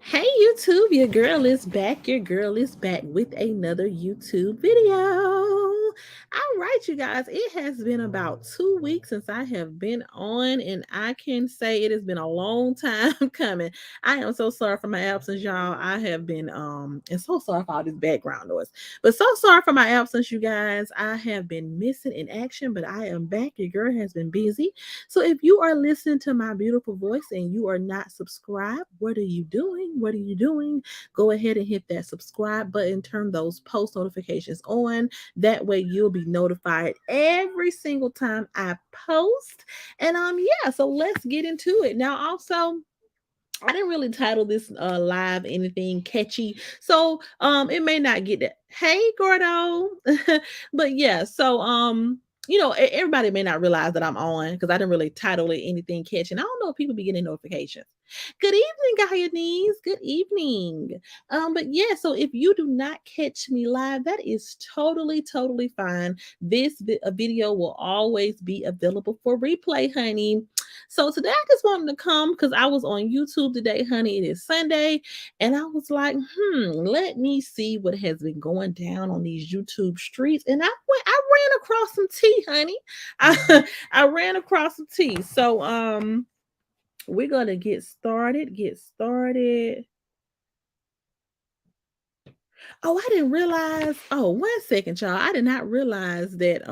Hey YouTube, your girl is back. Your girl is back with another YouTube video. All right, you guys, it has been about 2 weeks since I have been on, and I can say it has been a long time coming. I am so sorry for my absence, y'all. I have been and so sorry for all this background noise, but so sorry for my absence, you guys. I have been missing in action, but I am back. Your girl has been busy. So if you are listening to my beautiful voice and you are not subscribed, what are you doing? What are you doing? Go ahead and hit that subscribe button, turn those post notifications on. That way you'll be notified every single time I post. And yeah, so let's get into it. Now also, I didn't really title this live anything catchy. So it may not get that. Hey Gordo. But yeah, so everybody may not realize that I'm on because I didn't really title it anything catchy. And I don't know if people be getting notifications. Good evening, Guyanese. Good evening. But yeah, so if you do not catch me live, that is totally fine. This video will always be available for replay, honey. So today I just wanted to come because I was on YouTube today, honey. It is Sunday, and I was like, let me see what has been going down on these YouTube streets. And I ran across some tea, honey. I ran across some tea. So we're gonna get started. Get started. Oh, I didn't realize. Oh, 1 second, y'all. I did not realize that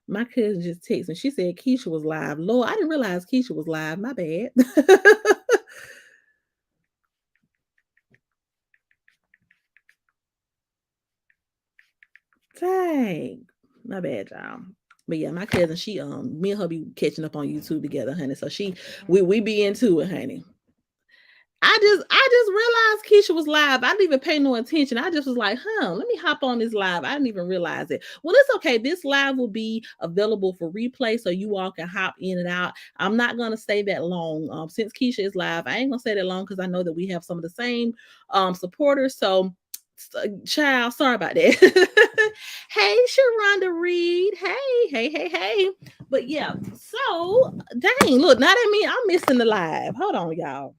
my cousin just texted me. She said Keisha was live. Lord, I didn't realize Keisha was live. My bad. Dang. My bad, y'all. But yeah, my cousin, she me and her be catching up on YouTube together, honey. So we be into it, honey. I just realized Keisha was live. I didn't even pay no attention. I just was like, let me hop on this live. I didn't even realize it. Well, it's okay. This live will be available for replay so you all can hop in and out. I'm not gonna stay that long. Since Keisha is live, I ain't gonna stay that long because I know that we have some of the same supporters. So child, sorry about that. Hey, Sharonda Reed. Hey. But yeah, so dang, look, now that means I'm missing the live. Hold on, y'all.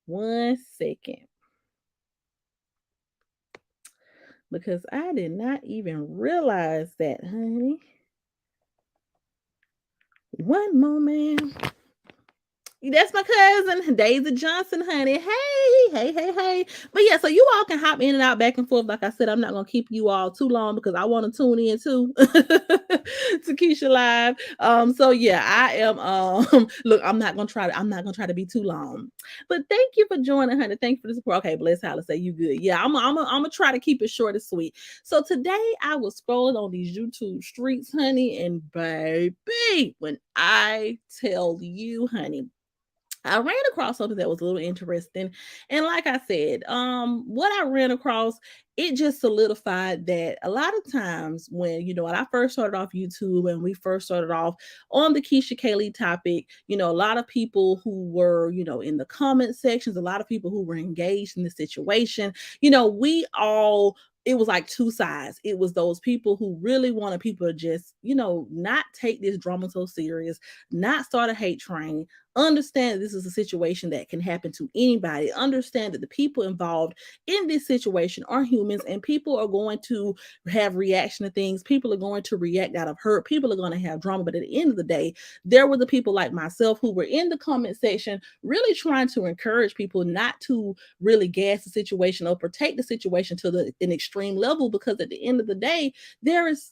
1 second. Because I did not even realize that, honey. One moment. That's my cousin, Daisy Johnson, honey. Hey. But yeah, so you all can hop in and out back and forth. Like I said, I'm not gonna keep you all too long because I want to tune in too to Keisha Live. So yeah, I am look, I'm not gonna try to be too long. But thank you for joining, honey. Thank you for the support. Okay, bless Holly, say you good. Yeah, I'm gonna try to keep it short and sweet. So today I was scrolling on these YouTube streets, honey, and baby, when I tell you, honey, I ran across something that was a little interesting. And like I said, what I ran across, it just solidified that a lot of times when I first started off YouTube and we first started off on the Keisha Kaylee topic, a lot of people who were, in the comment sections, a lot of people who were engaged in the situation, we all it was like two sides. It was those people who really wanted people to just, not take this drama so serious, not start a hate train, understand this is a situation that can happen to anybody, understand that the people involved in this situation are humans and people are going to have reaction to things. People are going to react out of hurt. People are going to have drama. But at the end of the day, there were the people like myself who were in the comment section really trying to encourage people not to really gas the situation up or take the situation to an extreme level, because at the end of the day, there is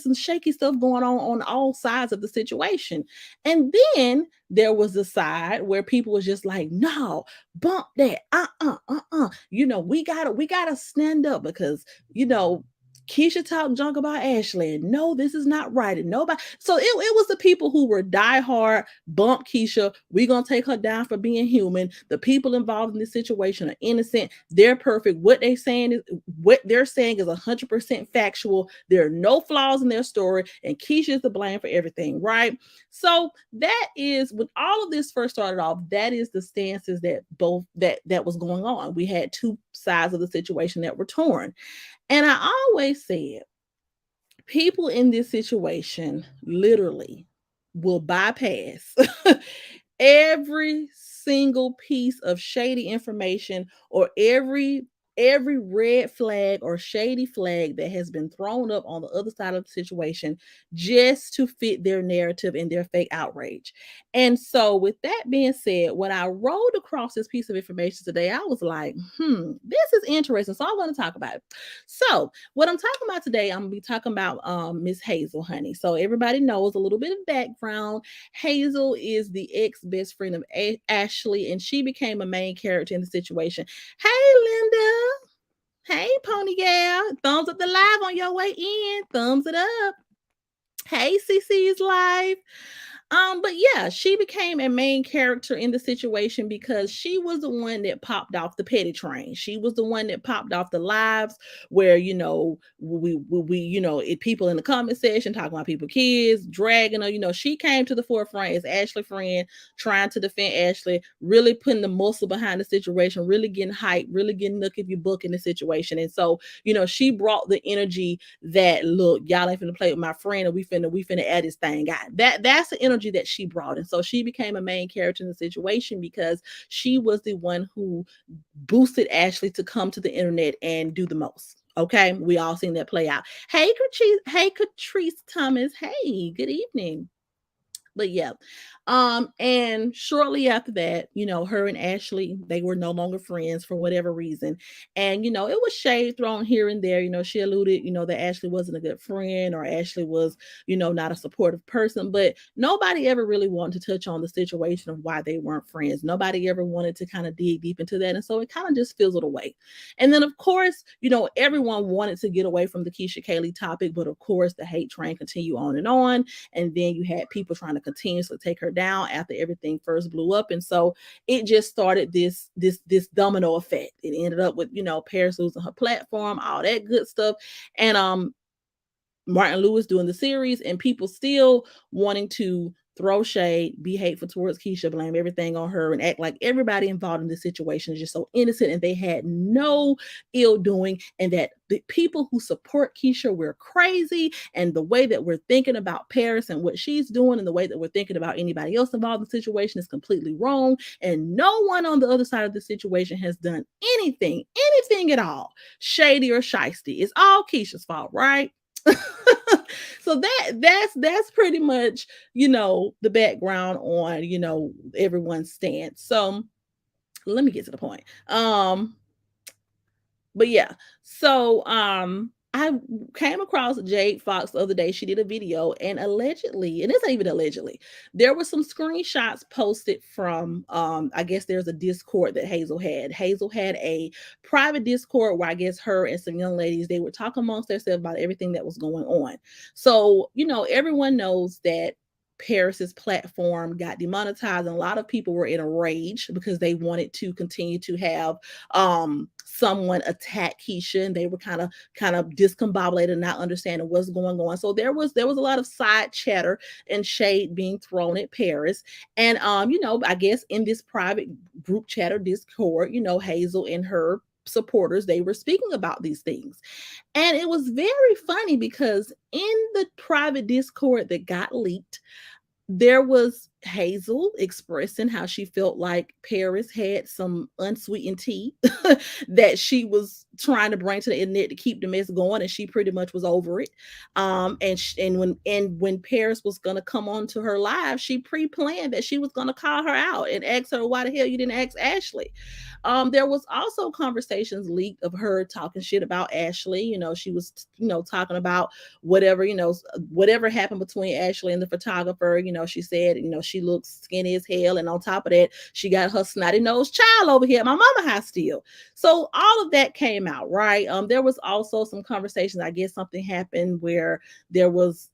some shaky stuff going on all sides of the situation. And then there was a side where people was just like, no, bump that. We gotta stand up because, Keisha talked junk about Ashley. And no, this is not right. And nobody. So it was the people who were diehard, bump Keisha. We're going to take her down for being human. The people involved in this situation are innocent. They're perfect. What they're saying is 100% factual. There are no flaws in their story. And Keisha is to blame for everything, right? So that is when all of this first started off, that is the stances that was going on. We had two sides of the situation that were torn. And I always said, people in this situation literally will bypass every single piece of shady information, or every red flag or shady flag that has been thrown up on the other side of the situation, just to fit their narrative and their fake outrage. And so, with that being said, when I rolled across this piece of information today, I was like, this is interesting. So, I want to talk about it. So, what I'm talking about today, I'm gonna be talking about Miss Hazel, honey. So, everybody knows a little bit of background. Hazel is the ex best friend of Ashley, and she became a main character in the situation. Hey, Linda. Hey, Pony Gal. Thumbs up the live on your way in. Thumbs it up. Hey, CC's live. But yeah, she became a main character in the situation because she was the one that popped off the petty train. She was the one that popped off the lives where, people in the comment section talking about people kids, dragging her. She came to the forefront as Ashley friend, trying to defend Ashley, really putting the muscle behind the situation, really getting hype, really getting look if you book in the situation. And so, she brought the energy that, look, y'all ain't finna play with my friend, and we finna add this thing out. That's the energy that she brought. And so she became a main character in the situation because she was the one who boosted Ashley to come to the internet and do the most. Okay, we all seen that play out. Hey, Catrice Thomas. Hey, good evening. But yeah, and shortly after that, her and Ashley, they were no longer friends for whatever reason. And it was shade thrown here and there. She alluded, that Ashley wasn't a good friend, or Ashley was, not a supportive person. But nobody ever really wanted to touch on the situation of why they weren't friends. Nobody ever wanted to kind of dig deep into that. And so it kind of just fizzled away. And then, of course, everyone wanted to get away from the Keisha Kaylee topic, but of course the hate train continued on and on. And then you had people trying to continuously take her down after everything first blew up. And so it just started this domino effect. It ended up with, Paris losing her platform, all that good stuff. And Martin Lewis doing the series, and people still wanting to throw shade, be hateful towards Keisha, blame everything on her, and act like everybody involved in this situation is just so innocent and they had no ill doing, and that the people who support Keisha, we're crazy, and the way that we're thinking about Paris and what she's doing and the way that we're thinking about anybody else involved in the situation is completely wrong, and no one on the other side of the situation has done anything at all shady or shisty. It's all Keisha's fault, right? So that's pretty much the background on everyone's stance. So let me get to the point. But yeah, so I came across Jade Fox the other day. She did a video, and allegedly, and it's not even allegedly, there were some screenshots posted from I guess there's a Discord that Hazel had. Hazel had a private Discord where I guess her and some young ladies, they were talking amongst themselves about everything that was going on. So, everyone knows that Paris's platform got demonetized, and a lot of people were in a rage because they wanted to continue to have someone attack Keisha, and they were kind of discombobulated, not understanding what's going on. So there was a lot of side chatter and shade being thrown at Paris. And I guess in this private group chatter Discord, Hazel and her supporters, they were speaking about these things. And it was very funny because in the private Discord that got leaked, there was Hazel expressing how she felt like Paris had some unsweetened tea that she was trying to bring to the internet to keep the mess going, and she pretty much was over it. And when Paris was gonna come on to her live, she pre-planned that she was gonna call her out and ask her why the hell you didn't ask Ashley. There was also conversations leaked of her talking shit about Ashley. She was talking about whatever happened between Ashley and the photographer. She said she looks skinny as hell, and on top of that, she got her snotty nosed child over here at my mama house still. So all of that came out, right? There was also some conversations. I guess something happened where there was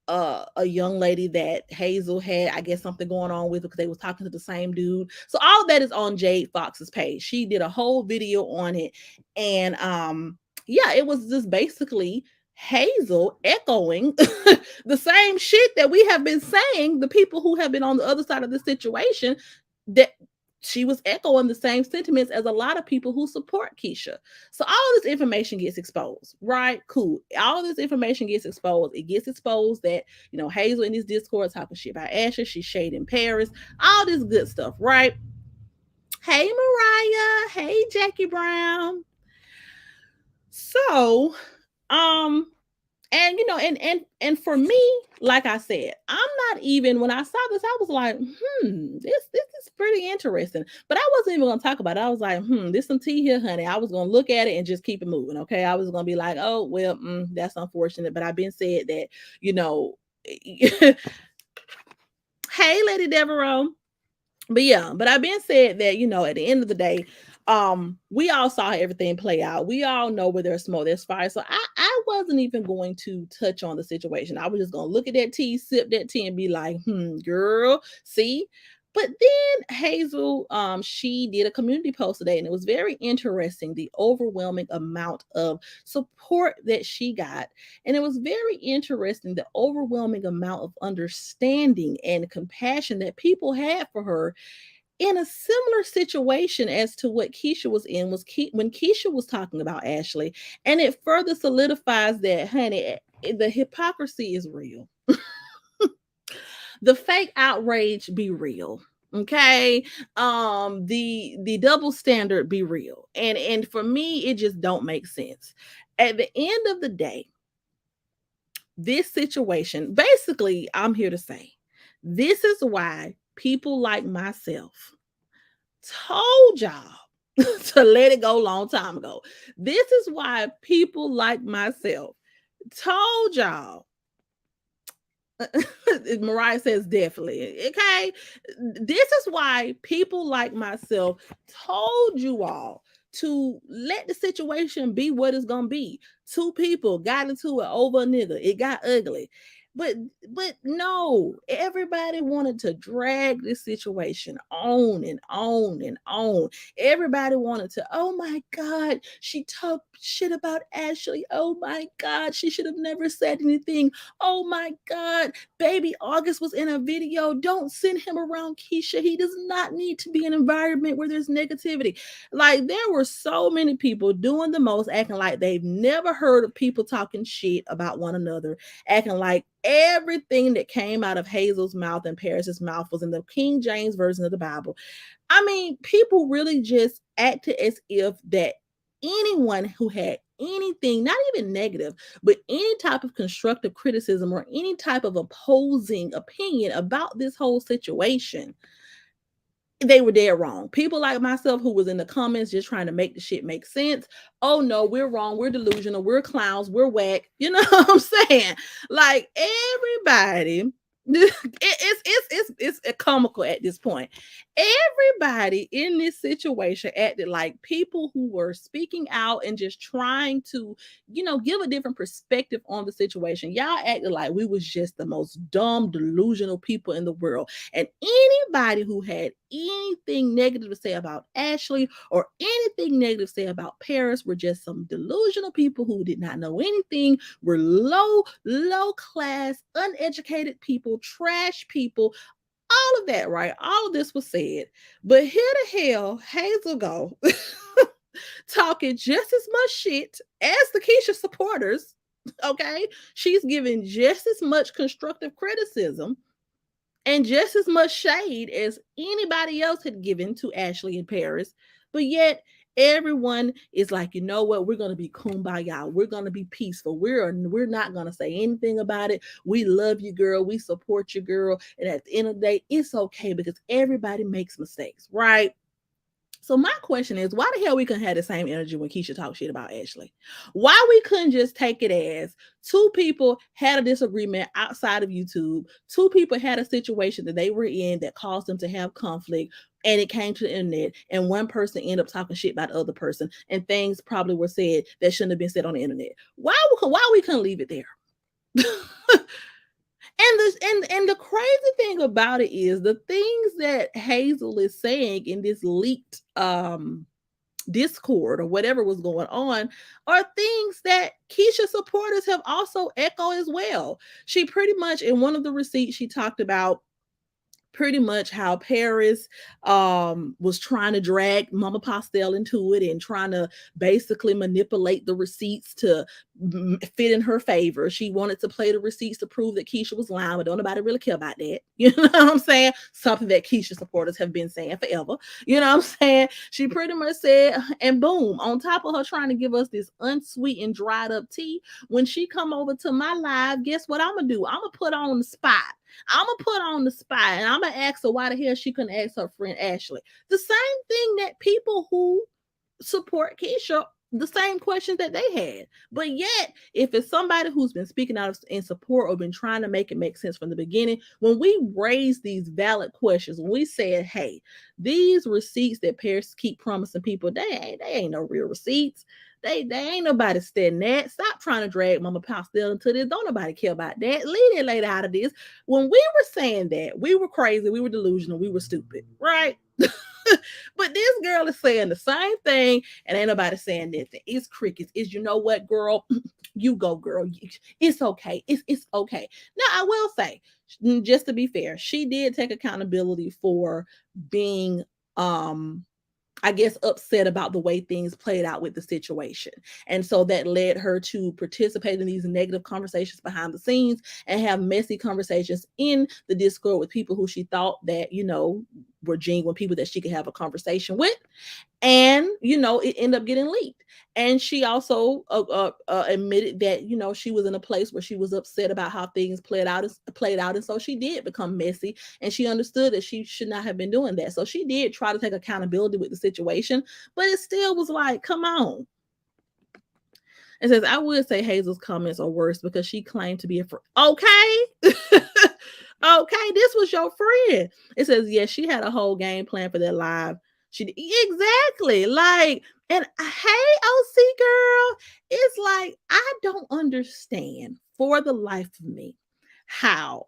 a young lady that Hazel had, I guess, something going on with, because they was talking to the same dude. So all of that is on Jade Fox's page. She did a whole video on it, and yeah, it was just basically Hazel echoing the same shit that we have been saying, the people who have been on the other side of the situation, that she was echoing the same sentiments as a lot of people who support Keisha. So all this information gets exposed, right? Cool. All this information gets exposed. It gets exposed that, Hazel in this Discord talking shit about Asher. She's shading Paris. All this good stuff, right? Hey, Mariah. Hey, Jackie Brown. So, and and for me, like I said, I'm not even, when I saw this, I was like, this is pretty interesting. But I wasn't even gonna talk about it. I was like, there's some tea here, honey. I was gonna look at it and just keep it moving. Okay. I was gonna be like, oh well, that's unfortunate. But I've been said that, hey, Lady Devereaux. But yeah, but I've been said that, at the end of the day, we all saw everything play out. We all know where there's smoke, there's fire. So I wasn't even going to touch on the situation. I was just gonna look at that tea, sip that tea, and be like, girl, see. But then Hazel, she did a community post today, and it was very interesting, the overwhelming amount of support that she got. And it was very interesting, the overwhelming amount of understanding and compassion that people had for her in a similar situation as to what Keisha was in, when Keisha was talking about Ashley. And it further solidifies that, honey, the hypocrisy is real. The fake outrage be real. Okay. The double standard be real. And for me, it just don't make sense. At the end of the day, this situation, basically, I'm here to say, this is why people like myself told y'all to let it go a long time ago. This is why people like myself told y'all. Mariah says definitely. Okay. This is why people like myself told you all to let the situation be what it's gonna be. Two people got into it over a nigga. It got ugly. But no, everybody wanted to drag this situation on and on and on. Everybody wanted to, oh my God, she talked shit about Ashley. Oh my God, she should have never said anything. Oh my God, baby August was in a video. Don't send him around Keisha. He does not need to be in an environment where there's negativity. Like, there were so many people doing the most, acting like they've never heard of people talking shit about one another, acting like everything that came out of Hazel's mouth and Paris's mouth was in the King James version of the Bible. I mean, people really just acted as if that anyone who had anything, not even negative, but any type of constructive criticism or any type of opposing opinion about this whole situation, they were dead wrong. People like myself who was in the comments just trying to make the shit make sense. Oh no, we're wrong. We're delusional. We're clowns. We're whack. You know what I'm saying? Like, everybody, it's comical at this point. Everybody in this situation acted like people who were speaking out and just trying to, give a different perspective on the situation. Y'all acted like we was just the most dumb, delusional people in the world. And anybody who had anything negative to say about Ashley or anything negative to say about Paris were just some delusional people who did not know anything, were low class, uneducated people, trash people, all of that, right? All of this was said. But here the hell Hazel go talking just as much shit as the Keisha supporters. Okay. She's giving just as much constructive criticism and just as much shade as anybody else had given to Ashley and Paris. But yet everyone is like, you know what? We're going to be kumbaya. We're going to be peaceful. We're not going to say anything about it. We love you, girl. We support you, girl. And at the end of the day, it's okay because everybody makes mistakes, right? So my question is, why the hell we couldn't have the same energy when Keisha talked shit about Ashley? Why we couldn't just take it as two people had a disagreement outside of YouTube, two people had a situation that they were in that caused them to have conflict, and it came to the internet, and one person ended up talking shit about the other person, and things probably were said that shouldn't have been said on the internet. Why we couldn't leave it there? And the crazy thing about it is the things that Hazel is saying in this leaked Discord or whatever was going on are things that Keisha supporters have also echoed as well. She pretty much, in one of the receipts, she talked about pretty much how Paris was trying to drag Mama Pastel into it and trying to basically manipulate the receipts to fit in her favor. She wanted to play the receipts to prove that Keisha was lying, but don't nobody really care about that. You know what I'm saying? Something that Keisha supporters have been saying forever. You know what I'm saying? She pretty much said, and boom, on top of her trying to give us this unsweetened, dried up tea, when she come over to my live, guess what I'm gonna do? I'm gonna put on the spot. I'm gonna put on the spot and I'm gonna ask her why the hell she couldn't ask her friend Ashley. The same thing that people who support Keisha, the same questions that they had. But yet, if it's somebody who's been speaking out in support or been trying to make it make sense from the beginning, when we raise these valid questions, when we said, hey, these receipts that parents keep promising people, they ain't no real receipts. They ain't nobody studying that. Stop trying to drag Mama Pastel into this. Don't nobody care about that. Leave that lady out of this. When we were saying that, we were crazy, we were delusional, we were stupid, right? But this girl is saying the same thing, and ain't nobody saying nothing. It's crickets. It's, you know what, girl? You go, girl. It's okay. It's okay. Now, I will say, just to be fair, she did take accountability for being I guess upset about the way things played out with the situation. And so that led her to participate in these negative conversations behind the scenes and have messy conversations in the Discord with people who she thought that, were genuine people that she could have a conversation with. And it ended up getting leaked. And she also admitted that she was in a place where she was upset about how things played out, and so she did become messy, and she understood that she should not have been doing that. So she did try to take accountability with the situation, but it still was like, come on. It says, I would say Hazel's comments are worse because she claimed to be a friend. Okay. Okay, this was your friend. It says, yes, she had a whole game plan for that live. She exactly like, and hey, OC girl, it's like I don't understand for the life of me how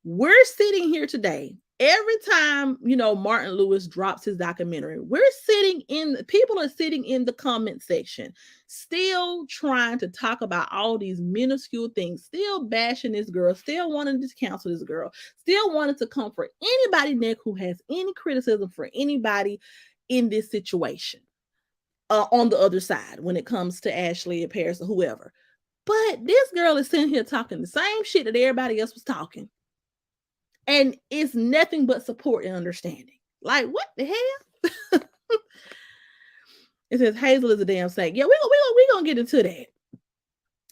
we're sitting here today. Every time, Martin Lewis drops his documentary, people are sitting in the comment section, still trying to talk about all these minuscule things, still bashing this girl, still wanting to counsel this girl, still wanting to comfort anybody, Nick, who has any criticism for anybody in this situation on the other side when it comes to Ashley and Paris or whoever. But this girl is sitting here talking the same shit that everybody else was talking. And it's nothing but support and understanding. Like, what the hell? It says Hazel is a damn snake. Yeah, we gonna get into that.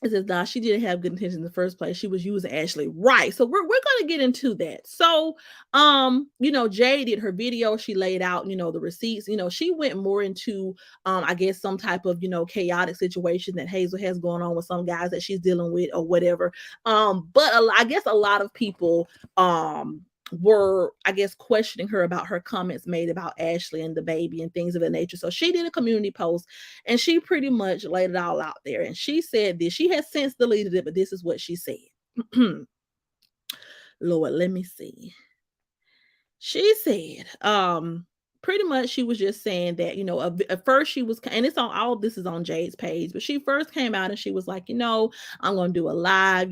It says, nah, she didn't have good intentions in the first place. She was using Ashley. Right. So we're gonna get into that. So Jay did her video. She laid out, the receipts. She went more into I guess some type of, chaotic situation that Hazel has going on with some guys that she's dealing with or whatever. But I guess a lot of people were, I guess, questioning her about her comments made about Ashley and the baby and things of that nature. So she did a community post and she pretty much laid it all out there. And she said this. She has since deleted it, but this is what she said. Lord, let me see. She said, pretty much she was just saying that, at first she was, and it's on, all this is on Jade's page, but she first came out and she was like, I'm going to do a live,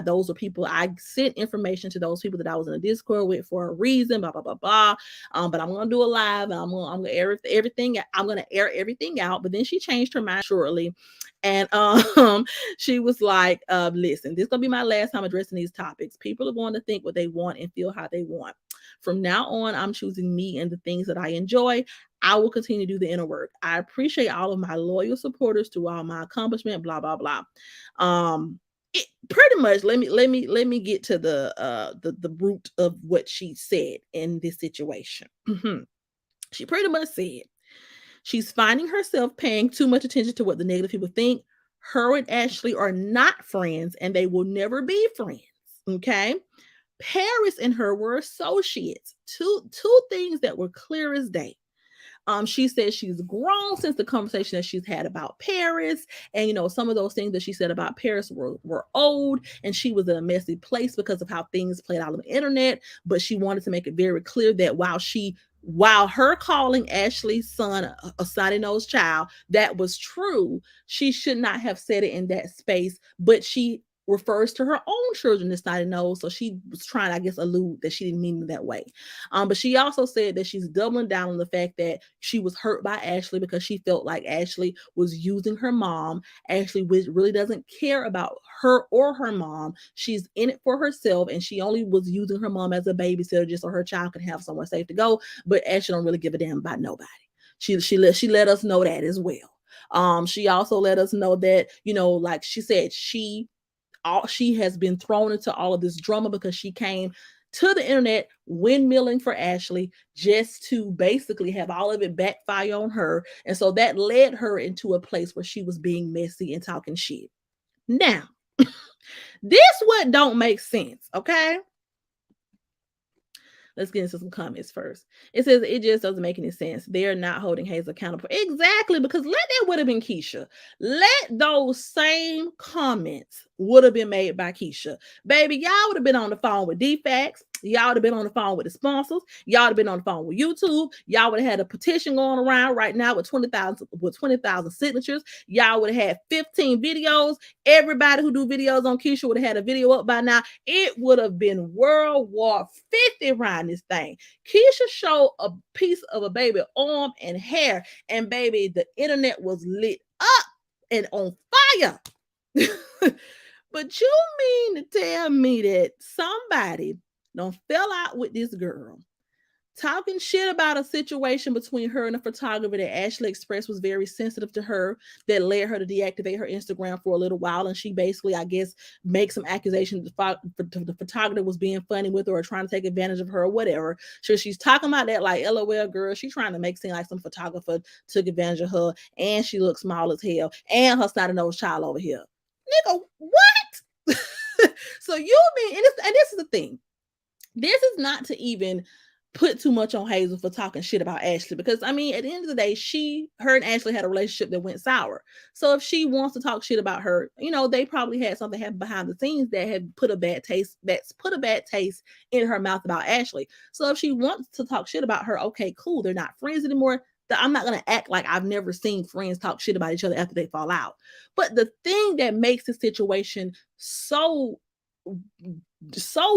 those are people, I sent information to those people that I was in a Discord with for a reason, blah, blah, blah, blah. But I'm going to do a live and I'm going to air everything. I'm going to air everything out. But then she changed her mind shortly. And she was like, listen, this is going to be my last time addressing these topics. People are going to think what they want and feel how they want. From now on, I'm choosing me and the things that I enjoy. I will continue to do the inner work. I appreciate all of my loyal supporters to all my accomplishment, blah, blah, blah. Pretty much, let me get to the root of what she said in this situation. She pretty much said, she's finding herself paying too much attention to what the negative people think. Her and Ashley are not friends and they will never be friends. Okay. Paris and her were associates. Two things that were clear as day. She said she's grown since the conversation that she's had about Paris. And, some of those things that she said about Paris were old and she was in a messy place because of how things played out on the internet. But she wanted to make it very clear that while her calling Ashley's son a snotty-nosed child, that was true, she should not have said it in that space. But she refers to her own children as snotty nose. So she was trying, I guess, allude that she didn't mean it that way. But she also said that she's doubling down on the fact that she was hurt by Ashley because she felt like Ashley was using her mom. Ashley really doesn't care about her or her mom. She's in it for herself, and she only was using her mom as a babysitter just so her child could have somewhere safe to go. But Ashley don't really give a damn about nobody. She let us know that as well. She also let us know that, like she said, she has been thrown into all of this drama because she came to the internet windmilling for Ashley just to basically have all of it backfire on her. And so that led her into a place where she was being messy and talking shit. Now, this what don't make sense, okay? Let's get into some comments first. It says it just doesn't make any sense. They're not holding Hazel accountable. Exactly, because that would have been Keisha. Let those same comments would have been made by Keisha. Baby, y'all would have been on the phone with DFAX. Y'all would have been on the phone with the sponsors. Y'all would have been on the phone with YouTube. Y'all would have had a petition going around right now with 20,000 signatures. Y'all would have had 15 videos. Everybody who do videos on Keisha would have had a video up by now. It would have been World War 50 around this thing. Keisha showed a piece of a baby arm and hair, and baby, the internet was lit up and on fire. But you mean to tell me that somebody don't fell out with this girl, talking shit about a situation between her and a photographer that Ashley expressed was very sensitive to her, that led her to deactivate her Instagram for a little while. And she basically, I guess, makes some accusations the photographer was being funny with her or trying to take advantage of her or whatever. So she's talking about that like, LOL, girl. She's trying to make it seem like some photographer took advantage of her, and she looks small as hell, and her snotty nose child over here. Nigga, what? So you mean, and this is the thing. This is not to even put too much on Hazel for talking shit about Ashley, because I mean, at the end of the day, her and Ashley had a relationship that went sour. So if she wants to talk shit about her, they probably had something happen behind the scenes that had put a bad taste in her mouth about Ashley. So if she wants to talk shit about her, okay, cool. They're not friends anymore. I'm not going to act like I've never seen friends talk shit about each other after they fall out. But the thing that makes the situation so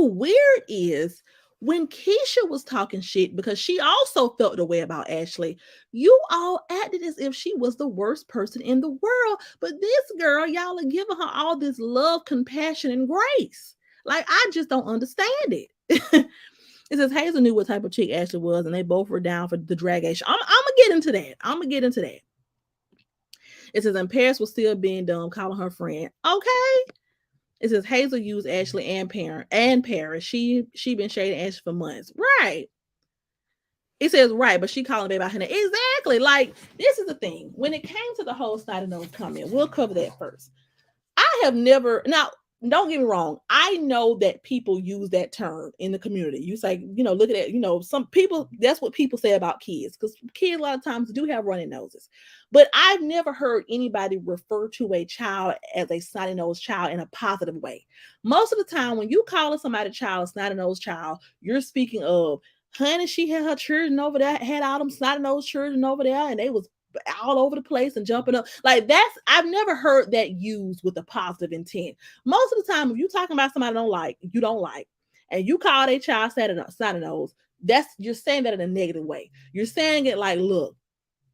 weird is when Keisha was talking shit because she also felt the way about Ashley, you all acted as if she was the worst person in the world. But this girl, y'all are giving her all this love, compassion, and grace. Like, I just don't understand it. It says Hazel knew what type of chick Ashley was, and they both were down for the dragation. I'm gonna get into that. It says, and Paris was still being dumb, calling her friend. Okay. It says Hazel used Ashley and Paris. She been shading Ashley for months. Right. It says right, but she calling baby out her name. Exactly. Like, this is the thing. When it came to the whole snotty nose comment, we'll cover that first. I have never, now, don't get me wrong. I know that people use that term in the community. You say, look at it. Some people, that's what people say about kids, because kids a lot of times do have runny noses. But I've never heard anybody refer to a child as a snotty nosed child in a positive way. Most of the time, when you call somebody child a snotty nosed child, you're speaking of, honey, she had her children over there, had all them snotty nosed children over there, and they was all over the place and jumping up. Like, I've never heard that used with a positive intent. Most of the time, if you're talking about somebody you don't like, and you call a child snotty nose, you're saying that in a negative way. You're saying it like, look,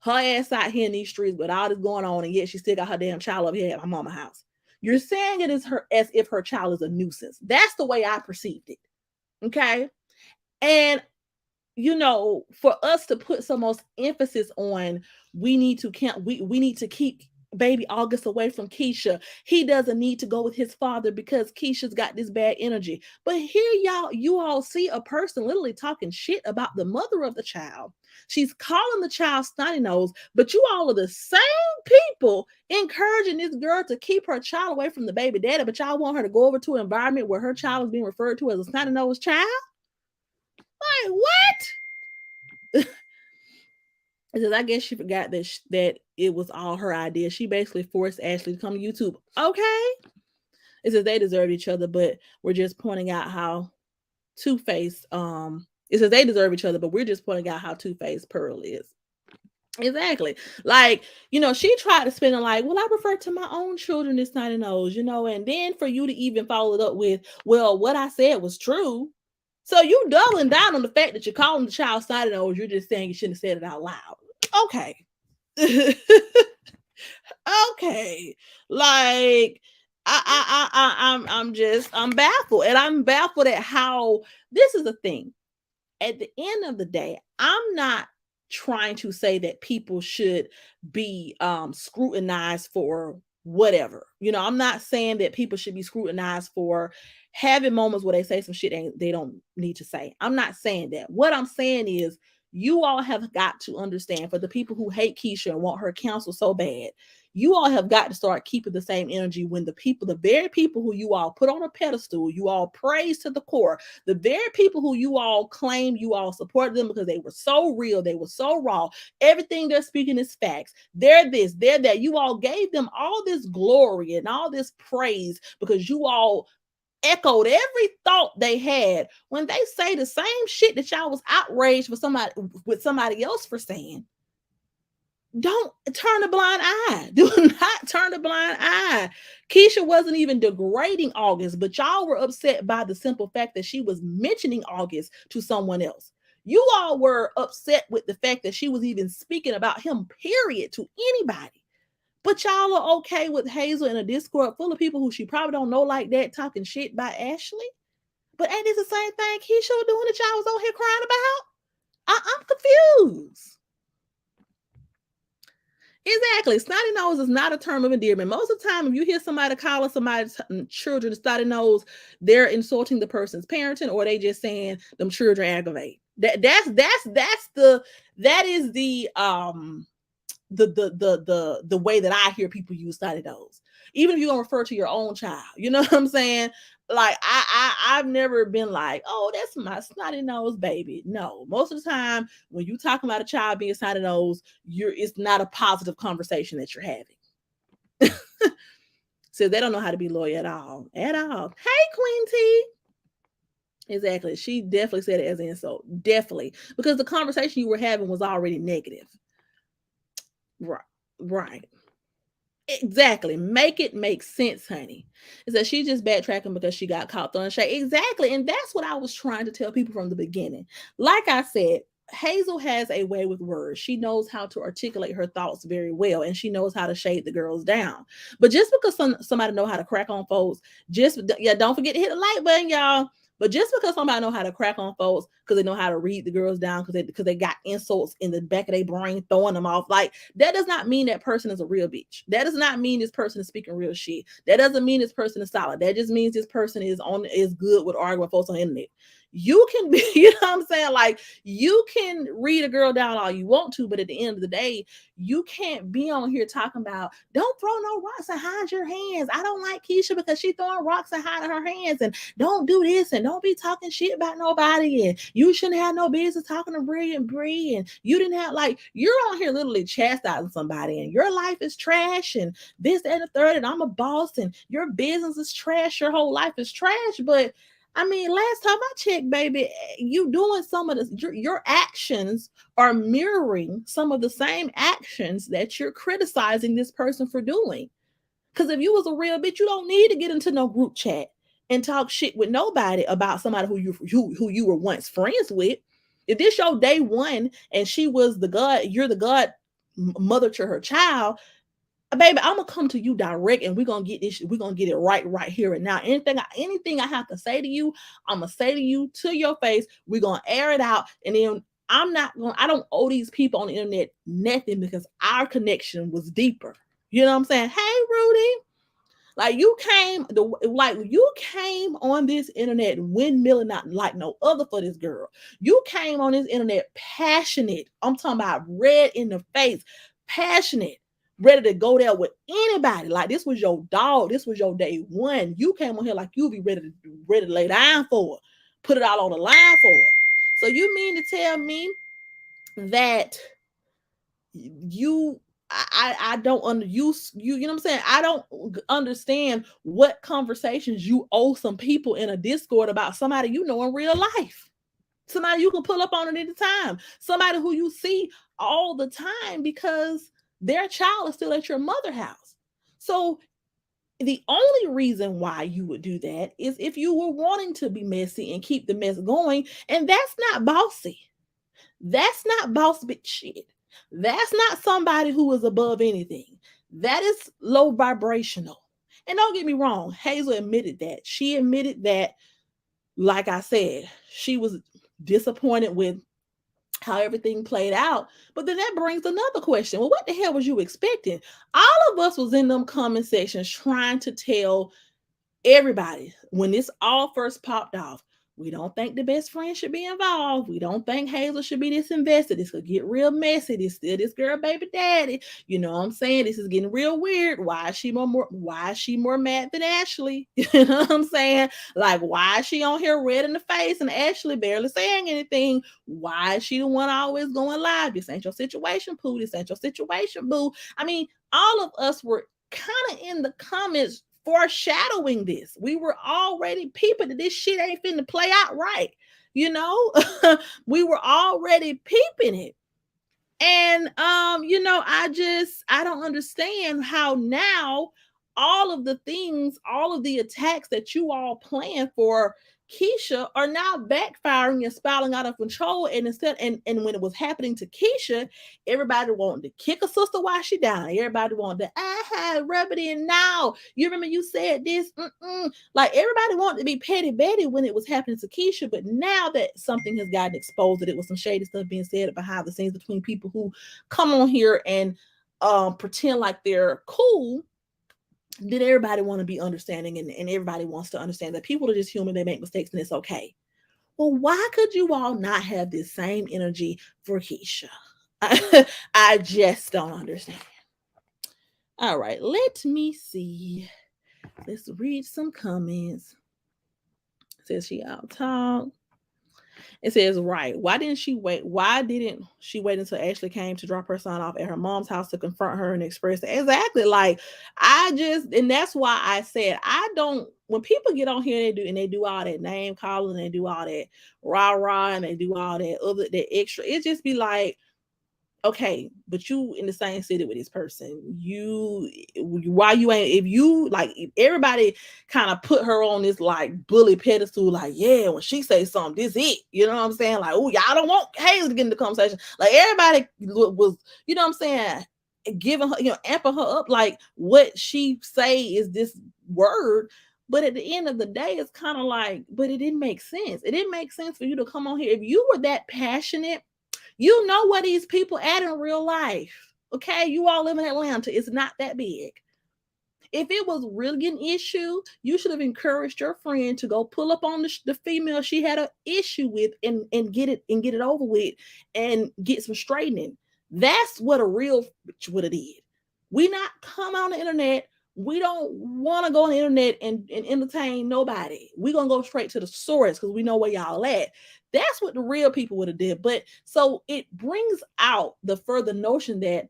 her ass out here in these streets with all this going on, and yet she still got her damn child over here at my mama's house. You're saying it as if her child is a nuisance. That's the way I perceived it. Okay. And for us to put some most emphasis on, we need to keep baby August away from Keisha. He doesn't need to go with his father because Keisha's got this bad energy. But here you all see a person literally talking shit about the mother of the child. She's calling the child snotty nose, but you all are the same people encouraging this girl to keep her child away from the baby daddy, but y'all want her to go over to an environment where her child is being referred to as a snotty nose child? Like, what? It says, I guess she forgot that it was all her idea. She basically forced Ashley to come to YouTube. Okay. It says they deserve each other, but we're just pointing out how Two-Faced, it says they deserve each other, but we're just pointing out how Two-Faced Pearl is. Exactly. Like, she tried to spin it like, well, I refer to my own children as snotty nose, and then for you to even follow it up with, well, what I said was true. So you doubling down on the fact that you're calling the child snotty nose, you're just saying you shouldn't have said it out loud. Okay. Okay. Like, I'm baffled. And I'm baffled at how this is the thing. At the end of the day, I'm not trying to say that people should be scrutinized for whatever. I'm not saying that people should be scrutinized for having moments where they say some shit they don't need to say. I'm not saying that. What I'm saying is you all have got to understand, for the people who hate Keisha and want her counsel so bad, you all have got to start keeping the same energy when the very people who you all put on a pedestal, you all praise to the core, the very people who you all claim you all supported them because they were so real, they were so raw, everything they're speaking is facts. They're this, they're that. You all gave them all this glory and all this praise because you all echoed every thought they had when they say the same shit that y'all was outraged with somebody else for saying. Don't turn a blind eye. Do not turn a blind eye. Keisha wasn't even degrading August, but y'all were upset by the simple fact that she was mentioning August to someone else. You all were upset with the fact that she was even speaking about him, period, to anybody. But y'all are okay with Hazel in a Discord full of people who she probably don't know like that talking shit by Ashley. But ain't this the same thing Keisha was doing that y'all was on here crying about? I'm confused. Exactly. Snotty nose is not a term of endearment. Most of the time, if you hear somebody calling somebody's children snotty nose, they're insulting the person's parenting, or they just saying them children aggravate. That is the way that I hear people use snotty nose. Even if you're gonna refer to your own child, you know what I'm saying? Like I've never been like, oh, that's my snotty nose baby. No, most of the time when you talking about a child being snotty nose, it's not a positive conversation that you're having. So they don't know how to be loyal at all. At all. Hey, Queen T. Exactly. She definitely said it as an insult. Definitely. Because the conversation you were having was already negative. Right. Right. Exactly. Make it make sense, honey. Is that she just backtracking because she got caught throwing shade? Exactly. And that's what I was trying to tell people from the beginning. Like I said, Hazel has a way with words. She knows how to articulate her thoughts very well, and she knows how to shade the girls down. But just because somebody know how to crack on folks, don't forget to hit the like button, y'all. But just because somebody know how to crack on folks because they know how to read the girls down because they got insults in the back of their brain throwing them off, like that does not mean that person is a real bitch. That does not mean this person is speaking real shit. That doesn't mean this person is solid. That just means this person is good with arguing with folks on the internet. You can be, you know what I'm saying? Like you can read a girl down all you want to, but at the end of the day, you can't be on here talking about don't throw no rocks and hide your hands. I don't like Keisha because she throwing rocks and hiding her hands, and don't do this and don't be talking shit about nobody, and you shouldn't have no business talking to Brilliant Bree, and you didn't have, like, you're on here literally chastising somebody and your life is trash and this and the third, and I'm a boss and your business is trash, your whole life is trash. But I mean, last time I checked, baby, you doing some of this, your actions are mirroring some of the same actions that you're criticizing this person for doing. Because if you was a real bitch, you don't need to get into no group chat and talk shit with nobody about somebody who you were once friends with. If this your day one and she was the god, you're the god mother to her child, baby, I'm gonna come to you direct, and we're gonna get this. We're gonna get it right here and now. Anything I have to say to you, I'm gonna say to you to your face. We're gonna air it out, and then I don't owe these people on the internet nothing because our connection was deeper. You know what I'm saying? Hey, Rudy. You came on this internet windmilling not like no other for this girl. You came on this internet passionate. I'm talking about red in the face, passionate, ready to go there with anybody. Like this was your dog. This was your day one. You came on here like you be ready to lay down for it, put it all on the line for it. So you mean to tell me that you I don't you know what I'm saying? I don't understand what conversations you owe some people in a Discord about somebody you know in real life. Somebody you can pull up on at any time. Somebody who you see all the time because their child is still at your mother house. So the only reason why you would do that is if you were wanting to be messy and keep the mess going. And that's not bossy. That's not boss bitch shit. That's not somebody who is above anything. That is low vibrational. And don't get me wrong, Hazel admitted that. She admitted that, like I said, she was disappointed with how everything played out. But then that brings another question. Well, what the hell was you expecting? All of us was in them comment sections trying to tell everybody when this all first popped off. We don't think the best friend should be involved. We don't think Hazel should be disinvested. This could get real messy. This still this girl baby daddy. You know what I'm saying? This is getting real weird. Why is she more mad than Ashley? You know what I'm saying? Like, why is she on here red in the face and Ashley barely saying anything? Why is she the one always going live? This ain't your situation, Pooh. This ain't your situation, boo. I mean, all of us were kind of in the comments foreshadowing this. We were already peeping that this shit ain't finna play out right. You know, we were already peeping it. And I don't understand how now all of the things, all of the attacks that you all planned for Keisha are now backfiring and spiraling out of control. And and when it was happening to Keisha, everybody wanted to kick a sister while she down. Everybody wanted to rub it in now. You remember you said this? Like everybody wanted to be petty Betty when it was happening to Keisha, but now that something has gotten exposed, that it was some shady stuff being said behind the scenes between people who come on here and pretend like they're cool. Did everybody want to be understanding, and everybody wants to understand that people are just human, they make mistakes and it's okay. Well, why could you all not have this same energy for Keisha? I just don't understand. All right, let me see. Let's read some comments. It says she out talk. It says, right. Why didn't she wait? Why didn't she wait until Ashley came to drop her son off at her mom's house to confront her and express it? Exactly. Like, and that's why I said, I don't, when people get on here and they do all that name calling, and they do all that rah rah, and they do all that extra, it just be like, okay, but you in the same city with this person. Why you ain't, if you like, if everybody kind of put her on this like bully pedestal, like, yeah, when she say something, this it, you know what I'm saying? Like, oh, y'all don't want Hazel to get in the conversation. Like everybody was, you know what I'm saying, giving her, amping her up, like what she say is this word. But at the end of the day, it's kind of like, but it didn't make sense. It didn't make sense for you to come on here. If you were that passionate, you know where these people at in real life. Okay, you all live in Atlanta. It's not that big. If it was really an issue, you should have encouraged your friend to go pull up on the female she had an issue with and get it over with and get some straightening. That's what a real bitch would have did. We not come on the internet. We don't want to go on the internet and entertain nobody. We're going to go straight to the source because we know where y'all at. That's what the real people would have did. But so it brings out the further notion that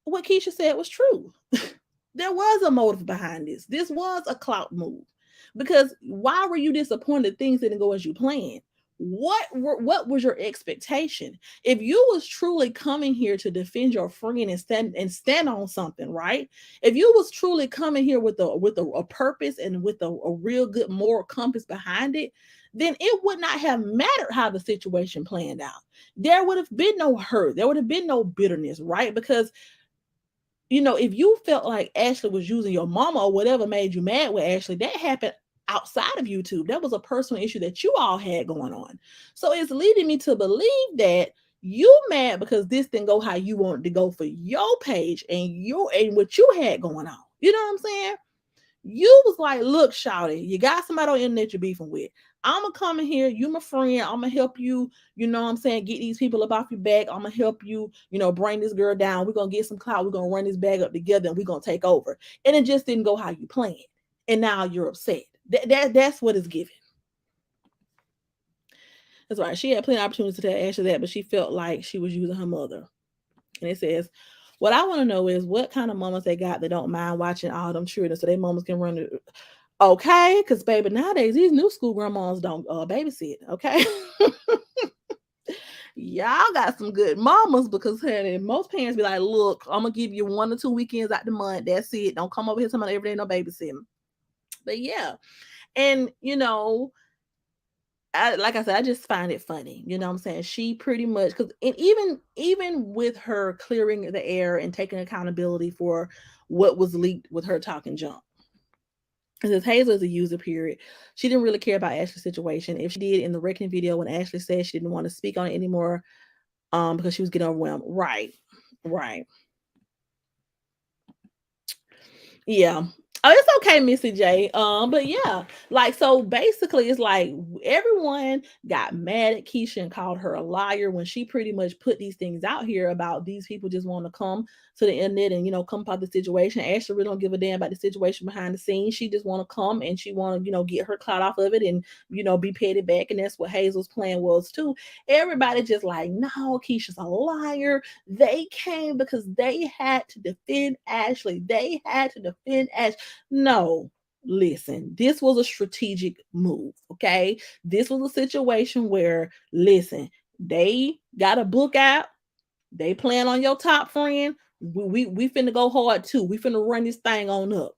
what Keisha said was true. There was a motive behind this. This was a clout move. Because why were you disappointed things didn't go as you planned? What was your expectation? If you was truly coming here to defend your friend and stand on something, right? If you was truly coming here with a purpose and with a real good moral compass behind it, then it would not have mattered how the situation planned out. There would have been no hurt. There would have been no bitterness, right? Because if you felt like Ashley was using your mama or whatever made you mad with Ashley, that happened outside of YouTube. That was a personal issue that you all had going on. So it's leading me to believe that you mad because this didn't go how you wanted to go for your page and what you had going on. You know what I'm saying? You was like, look, shawty, you got somebody on the internet you're beefing with. I'm going to come in here. You my friend. I'm going to help you, you know what I'm saying, get these people up off your back. I'm going to help you, bring this girl down. We're going to get some clout. We're going to run this bag up together and we're going to take over. And it just didn't go how you planned. And now you're upset. That's what it's giving. That's right. She had plenty of opportunities to tell Ashley that, but she felt like she was using her mother. And it says, what I want to know is what kind of mamas they got that don't mind watching all them children so their mamas can run the... Okay, because baby, nowadays these new school grandmas don't babysit. Okay. Y'all got some good mamas because honey, most parents be like, look, I'm gonna give you 1 or 2 weekends out the month. That's it. Don't come over here talking about every day no babysitting. But yeah, and like I said, I just find it funny. You know what I'm saying? She pretty much because and even with her clearing the air and taking accountability for what was leaked with her talking junk. Since Hazel is a user, period, she didn't really care about Ashley's situation. If she did in the wrecking video when Ashley said she didn't want to speak on it anymore, because she was getting overwhelmed. Right. Right. Yeah. Oh, it's okay, Missy J. But yeah, like so basically it's like everyone got mad at Keisha and called her a liar when she pretty much put these things out here about these people just want to come to the internet and come about the situation. Ashley really don't give a damn about the situation behind the scenes. She just want to come and she want to, get her clout off of it and be petty back. And that's what Hazel's plan was too. Everybody just like, no, Keisha's a liar. They came because they had to defend Ashley. They had to defend Ashley. No, listen, this was a strategic move. Okay. This was a situation where, listen, they got a book out. They plan on your top friend. We finna go hard too. We finna run this thing on up.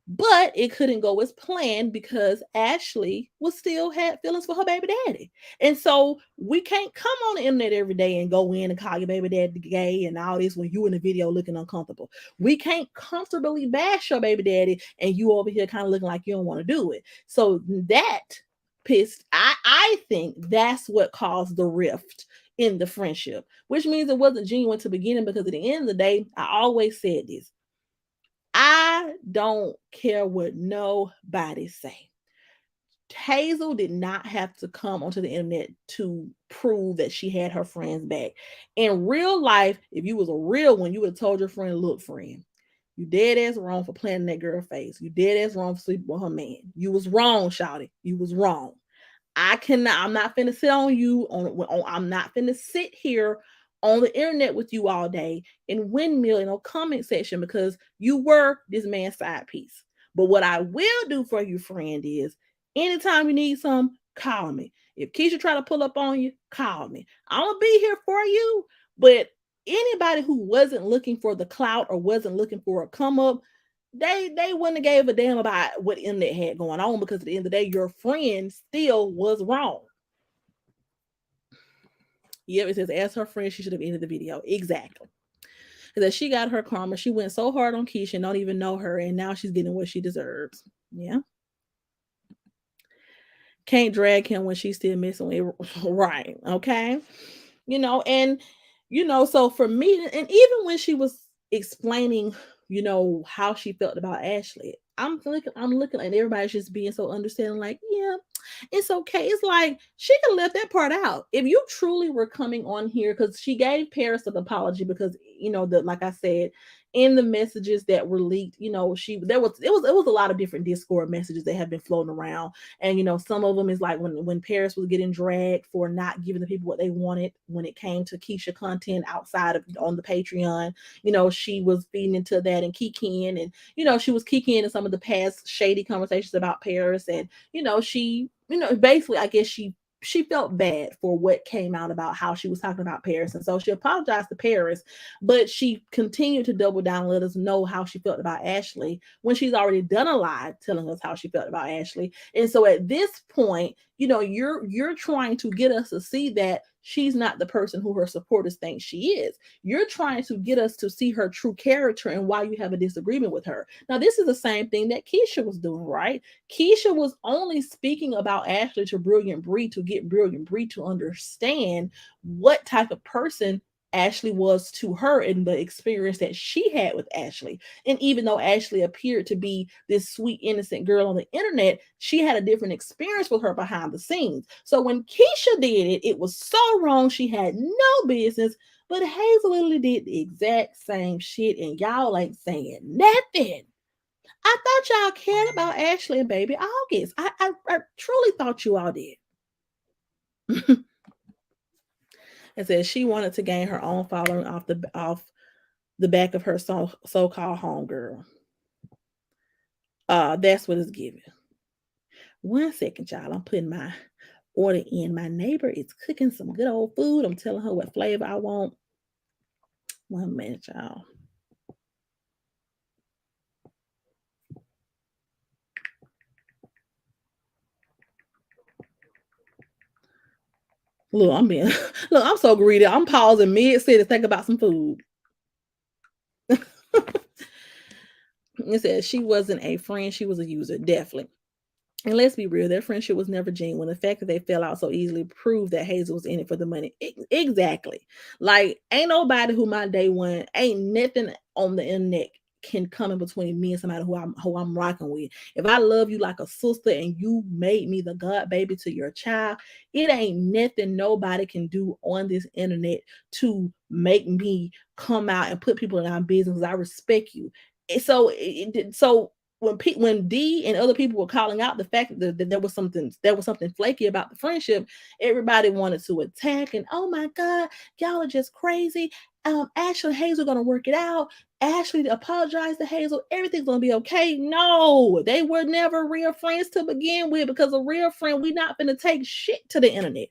But it couldn't go as planned because Ashley was still had feelings for her baby daddy. And so we can't come on the internet every day and go in and call your baby daddy gay and all this when you in the video looking uncomfortable. We can't comfortably bash your baby daddy and you over here kind of looking like you don't want to do it. So that pissed, I think that's what caused the rift in the friendship, which means it wasn't genuine to beginning because at the end of the day, I always said this. I don't care what nobody say. Hazel did not have to come onto the internet to prove that she had her friends back. In real life, if you was a real one, you would have told your friend, look, friend, you dead ass wrong for planting that girl face. You dead ass wrong for sleeping with her man. You was wrong, shawty. You was wrong. I'm not finna sit on you I'm not finna sit here on the internet with you all day and windmill in a comment section because you were this man's side piece. But what I will do for you, friend, is anytime you need some, call me. If Keisha try to pull up on you, call me. I'm gonna be here for you. But anybody who wasn't looking for the clout or wasn't looking for a come up, they wouldn't have gave a damn about what internet had going on because at the end of the day, your friend still was wrong. Yep, it says as her friend, she should have ended the video. Exactly. That she got her karma. She went so hard on Keisha and don't even know her, and now she's getting what she deserves. Yeah. Can't drag him when she's still missing with right. Okay. And so for me, and even when she was explaining, how she felt about Ashley, I'm looking and everybody's just being so understanding, like, yeah, it's okay. It's like she can let that part out. If you truly were coming on here, because she gave Paris an apology because like I said, in the messages that were leaked, she there was it was a lot of different Discord messages that have been floating around. And some of them is like when Paris was getting dragged for not giving the people what they wanted when it came to Keisha content outside of on the Patreon. She was feeding into that and kikiing, and she was kikiing in some of the past shady conversations about Paris. And she basically, I guess she felt bad for what came out about how she was talking about Paris. And so she apologized to Paris, but she continued to double down and let us know how she felt about Ashley when she's already done a live telling us how she felt about Ashley. And so at this point, you're trying to get us to see that she's not the person who her supporters think she is. You're trying to get us to see her true character and why you have a disagreement with her. Now, this is the same thing that Keisha was doing, right? Keisha was only speaking about Ashley to Brilliant Bree to get Brilliant Bree to understand what type of person Ashley was to her and the experience that she had with Ashley. And even though Ashley appeared to be this sweet, innocent girl on the internet, she had a different experience with her behind the scenes. So when Keisha did it, it was so wrong. She had no business. But Hazel literally did the exact same shit, and y'all ain't saying nothing. I thought y'all cared about Ashley and baby August. I truly thought you all did. And said she wanted to gain her own following off the back of her so-called homegirl. That's what it's giving. 1 second, y'all. I'm putting my order in. My neighbor is cooking some good old food. I'm telling her what flavor I want. 1 minute, y'all. Look, I'm being look, I'm so greedy. I'm pausing mid-city to think about some food. It says she wasn't a friend, she was a user, definitely. And let's be real, their friendship was never genuine. The fact that they fell out so easily proved that Hazel was in it for the money. Exactly. Like, ain't nobody who my day one, ain't nothing on the internet can come in between me and somebody who I'm rocking with. If I love you like a sister and you made me the god baby to your child, it ain't nothing nobody can do on this internet to make me come out and put people in our business. I respect you. So when D and other people were calling out the fact that there was something flaky about the friendship, everybody wanted to attack and, oh my God, y'all are just crazy. Ashley and Hazel are gonna work it out. Ashley apologized to Hazel. Everything's gonna be okay. No, they were never real friends to begin with, because a real friend, we not gonna take shit to the internet.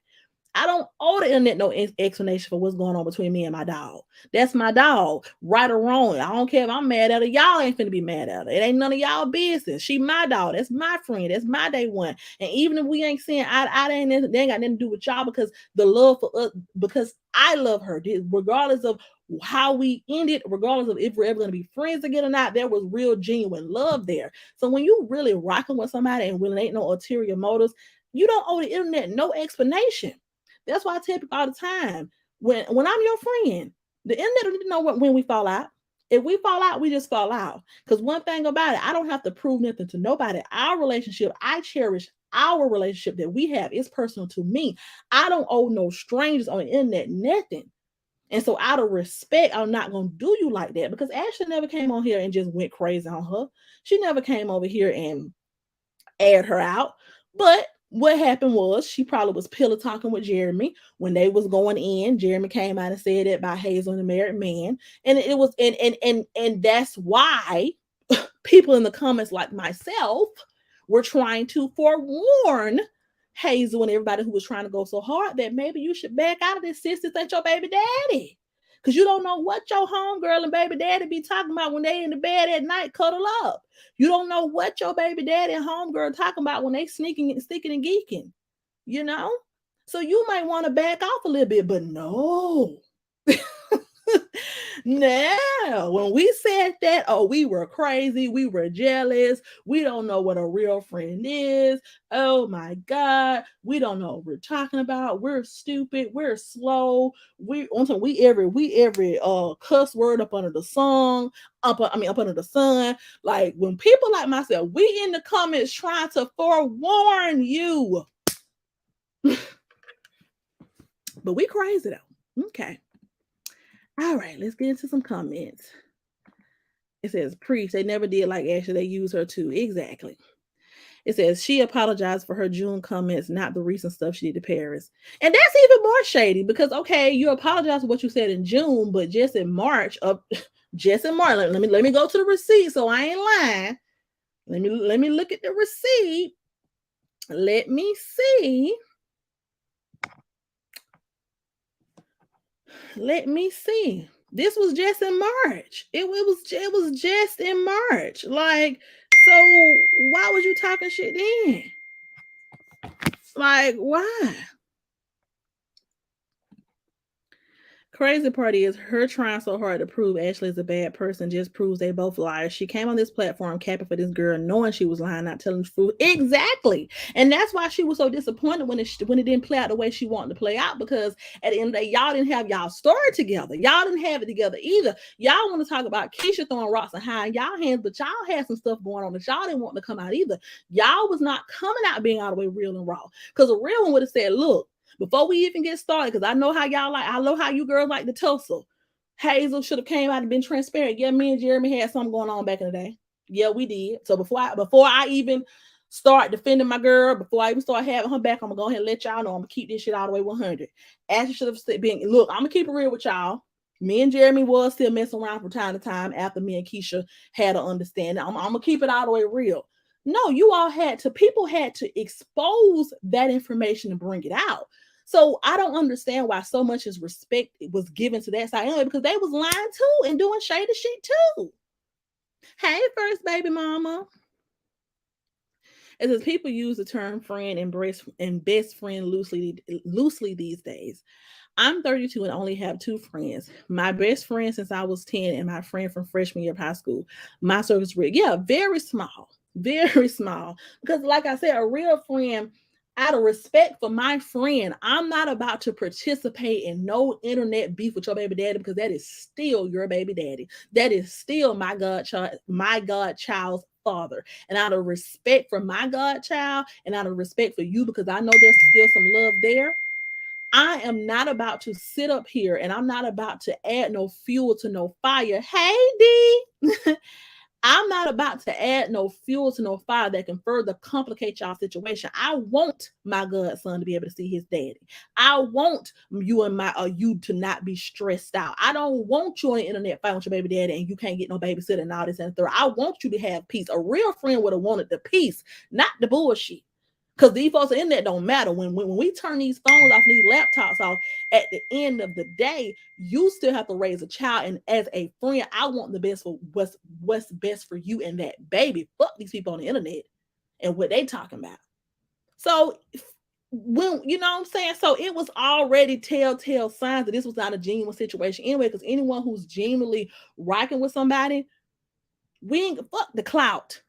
I don't owe the internet no explanation for what's going on between me and my dog. That's my dog, right or wrong. I don't care if I'm mad at her. Y'all ain't finna be mad at her. It ain't none of y'all business. She my dog. That's my friend. That's my day one. And even if we ain't saying they ain't got nothing to do with y'all, because the love for us, because I love her, regardless of how we ended, regardless of if we're ever going to be friends again or not, there was real genuine love there. So when you really rocking with somebody and really ain't no ulterior motives, you don't owe the internet no explanation. That's why I tell people all the time, when I'm your friend, the internet don't need to know when we fall out. If we fall out, we just fall out. Because one thing about it, I don't have to prove nothing to nobody. Our relationship, I cherish our relationship that we have. It's personal to me. I don't owe no strangers on the internet nothing. And so out of respect, I'm not going to do you like that, because Ashley never came on here and just went crazy on her. She never came over here and aired her out. But what happened was, she probably was pillow talking with Jeremy when they was going in. Jeremy came out and said that about Hazel and the married man. And it was and that's why people in the comments like myself were trying to forewarn Hazel and everybody who was trying to go so hard that maybe you should back out of this, sis. This ain't your baby daddy. Because you don't know what your homegirl and baby daddy be talking about when they in the bed at night cuddle up. You don't know what your baby daddy and homegirl talking about when they sneaking and geeking, you know? So you might want to back off a little bit, but no. Now, when we said that, oh, we were crazy, we were jealous, we don't know what a real friend is. Oh my God, we don't know what we're talking about. We're stupid, we're slow, we every cuss word up under the sun, up under the sun. Like, when people like myself, we in the comments trying to forewarn you. But we crazy though. Okay. All right, let's get into some comments. It says, Priest, they never did like Ashley. They use her too. Exactly. It says, she apologized for her June comments, not the recent stuff she did to Paris. And that's even more shady, because, okay, you apologize for what you said in June, but just in March, let me go to the receipt so I ain't lying. Let me look at the receipt. Let me see. Let me see. This was just in March. It was just in March. Like, so why was you talking shit then? Like, why? Crazy part is, her trying so hard to prove Ashley is a bad person just proves they both liars. She came on this platform capping for this girl, knowing she was lying, not telling the truth. Exactly. And that's why she was so disappointed when it didn't play out the way she wanted to play out, because at the end of the day, y'all didn't have y'all story together. Y'all didn't have it together either. Y'all want to talk about Keisha throwing rocks and hiding y'all hands, but y'all had some stuff going on that y'all didn't want to come out either. Y'all was not coming out being all the way real and raw, because a real one would have said, look, before we even get started, because I know how you girls like to tussle. Hazel should have came out and been transparent. Yeah, me and Jeremy had something going on back in the day. Yeah, we did. So before I even start defending my girl, before I even start having her back, I'm gonna go ahead and let y'all know I'm gonna keep this shit all the way 100. Ashley should have been, look, I'm gonna keep it real with y'all. Me and Jeremy was still messing around from time to time after me and Keisha had an understanding. I'm gonna keep it all the way real. No, you all had to, people had to expose that information to bring it out. So I don't understand why so much is respect was given to that side anyway, because they was lying too and doing shady shit too. Hey, first baby mama. It says people use the term friend and best friend loosely these days. I'm 32 and only have two friends. My best friend since I was 10 and my friend from freshman year of high school. My circle's real. Yeah, very small. Very small. Because like I said, a real friend, out of respect for my friend, I'm not about to participate in no internet beef with your baby daddy because that is still your baby daddy. That is still my godchild's father. And out of respect for my godchild and out of respect for you, because I know there's still some love there, I am not about to sit up here and I'm not about to add no fuel to no fire. Hey, D. I'm not about to add no fuel to no fire that can further complicate y'all situation. I want my godson to be able to see his daddy. I want you and my you to not be stressed out. I don't want you on the internet fighting with your baby daddy and you can't get no babysitter and all this and third. I want you to have peace. A real friend would have wanted the peace, not the bullshit. Because these folks on the internet don't matter. When we turn these phones off, these laptops off, at the end of the day, you still have to raise a child. And as a friend, I want the best for what's best for you and that baby. Fuck these people on the internet and what they talking about. So when you know what I'm saying, so it was already telltale signs that this was not a genuine situation anyway. Because anyone who's genuinely rocking with somebody, we ain't fuck the clout.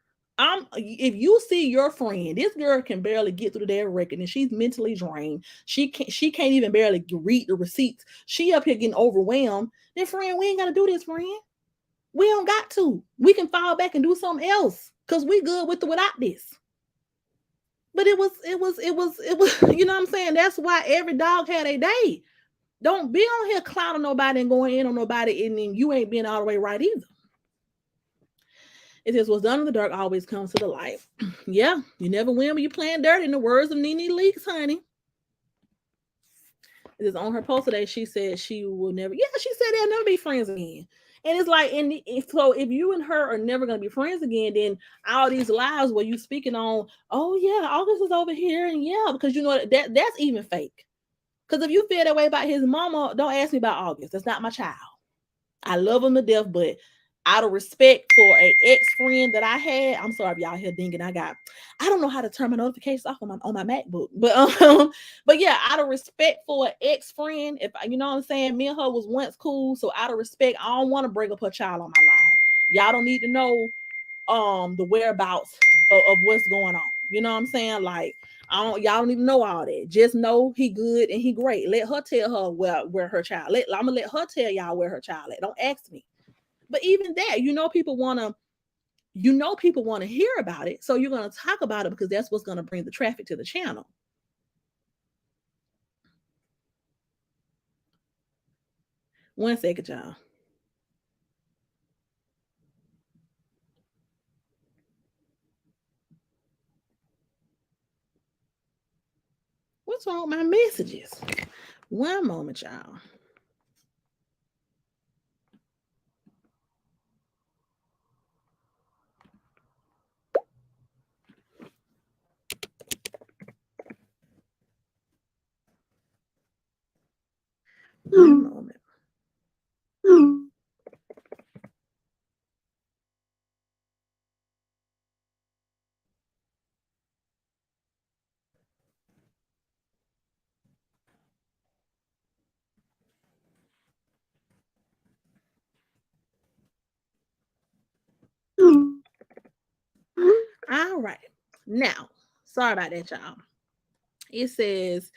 If you see your friend, this girl can barely get through their record and she's mentally drained. She can't even barely read the receipts. She up here getting overwhelmed. Then friend, we ain't gotta do this, friend. We don't got to. We can fall back and do something else. Cause we good with without this. But it was, you know what I'm saying? That's why every dog had a day. Don't be on here clowning nobody and going in on nobody, and then you ain't being all the way right either. It says, what's done in the dark always comes to the light. Yeah, you never win when you're playing dirty, in the words of Nene Leakes, honey. It is on her post today. She said she will never, yeah, she said they'll never be friends again. And it's like, so if you and her are never going to be friends again, then all these lies where you speaking on, oh yeah, August is over here. And yeah, because you know that's even fake. Because if you feel that way about his mama, don't ask me about August. That's not my child. I love him to death, but out of respect for a ex-friend that I had, I'm sorry if y'all hear dinging. I don't know how to turn my notifications off on my MacBook, but yeah, out of respect for an ex-friend, if you know what I'm saying, me and her was once cool, so out of respect, I don't want to bring up her child on my live. Y'all don't need to know the whereabouts of what's going on. You know what I'm saying? Like y'all don't even know all that. Just know he good and he great. Let her tell her where her child. I'm gonna let her tell y'all where her child at. Don't ask me. But even that, people want to hear about it. So you're gonna talk about it because that's what's gonna bring the traffic to the channel. One second, y'all. What's wrong with my messages? One moment, y'all. One moment. All right. Now, sorry about that, y'all. It says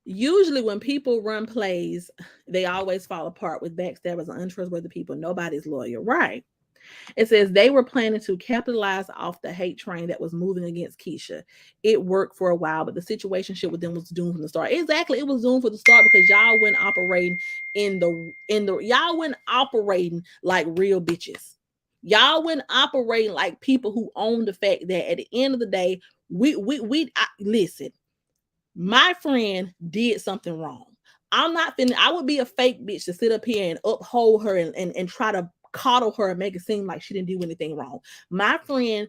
usually when people run plays, they always fall apart with backstabbers and untrustworthy people. Nobody's loyal, right? It says they were planning to capitalize off the hate train that was moving against Keisha. It worked for a while, but the situation with them was doomed from the start. Exactly, it was doomed from the start because y'all went operating y'all went operating like real bitches. Y'all went operating like people who own the fact that at the end of the day, listen. My friend did something wrong. I'm not finna, I would be a fake bitch to sit up here and uphold her and try to coddle her and make it seem like she didn't do anything wrong. My friend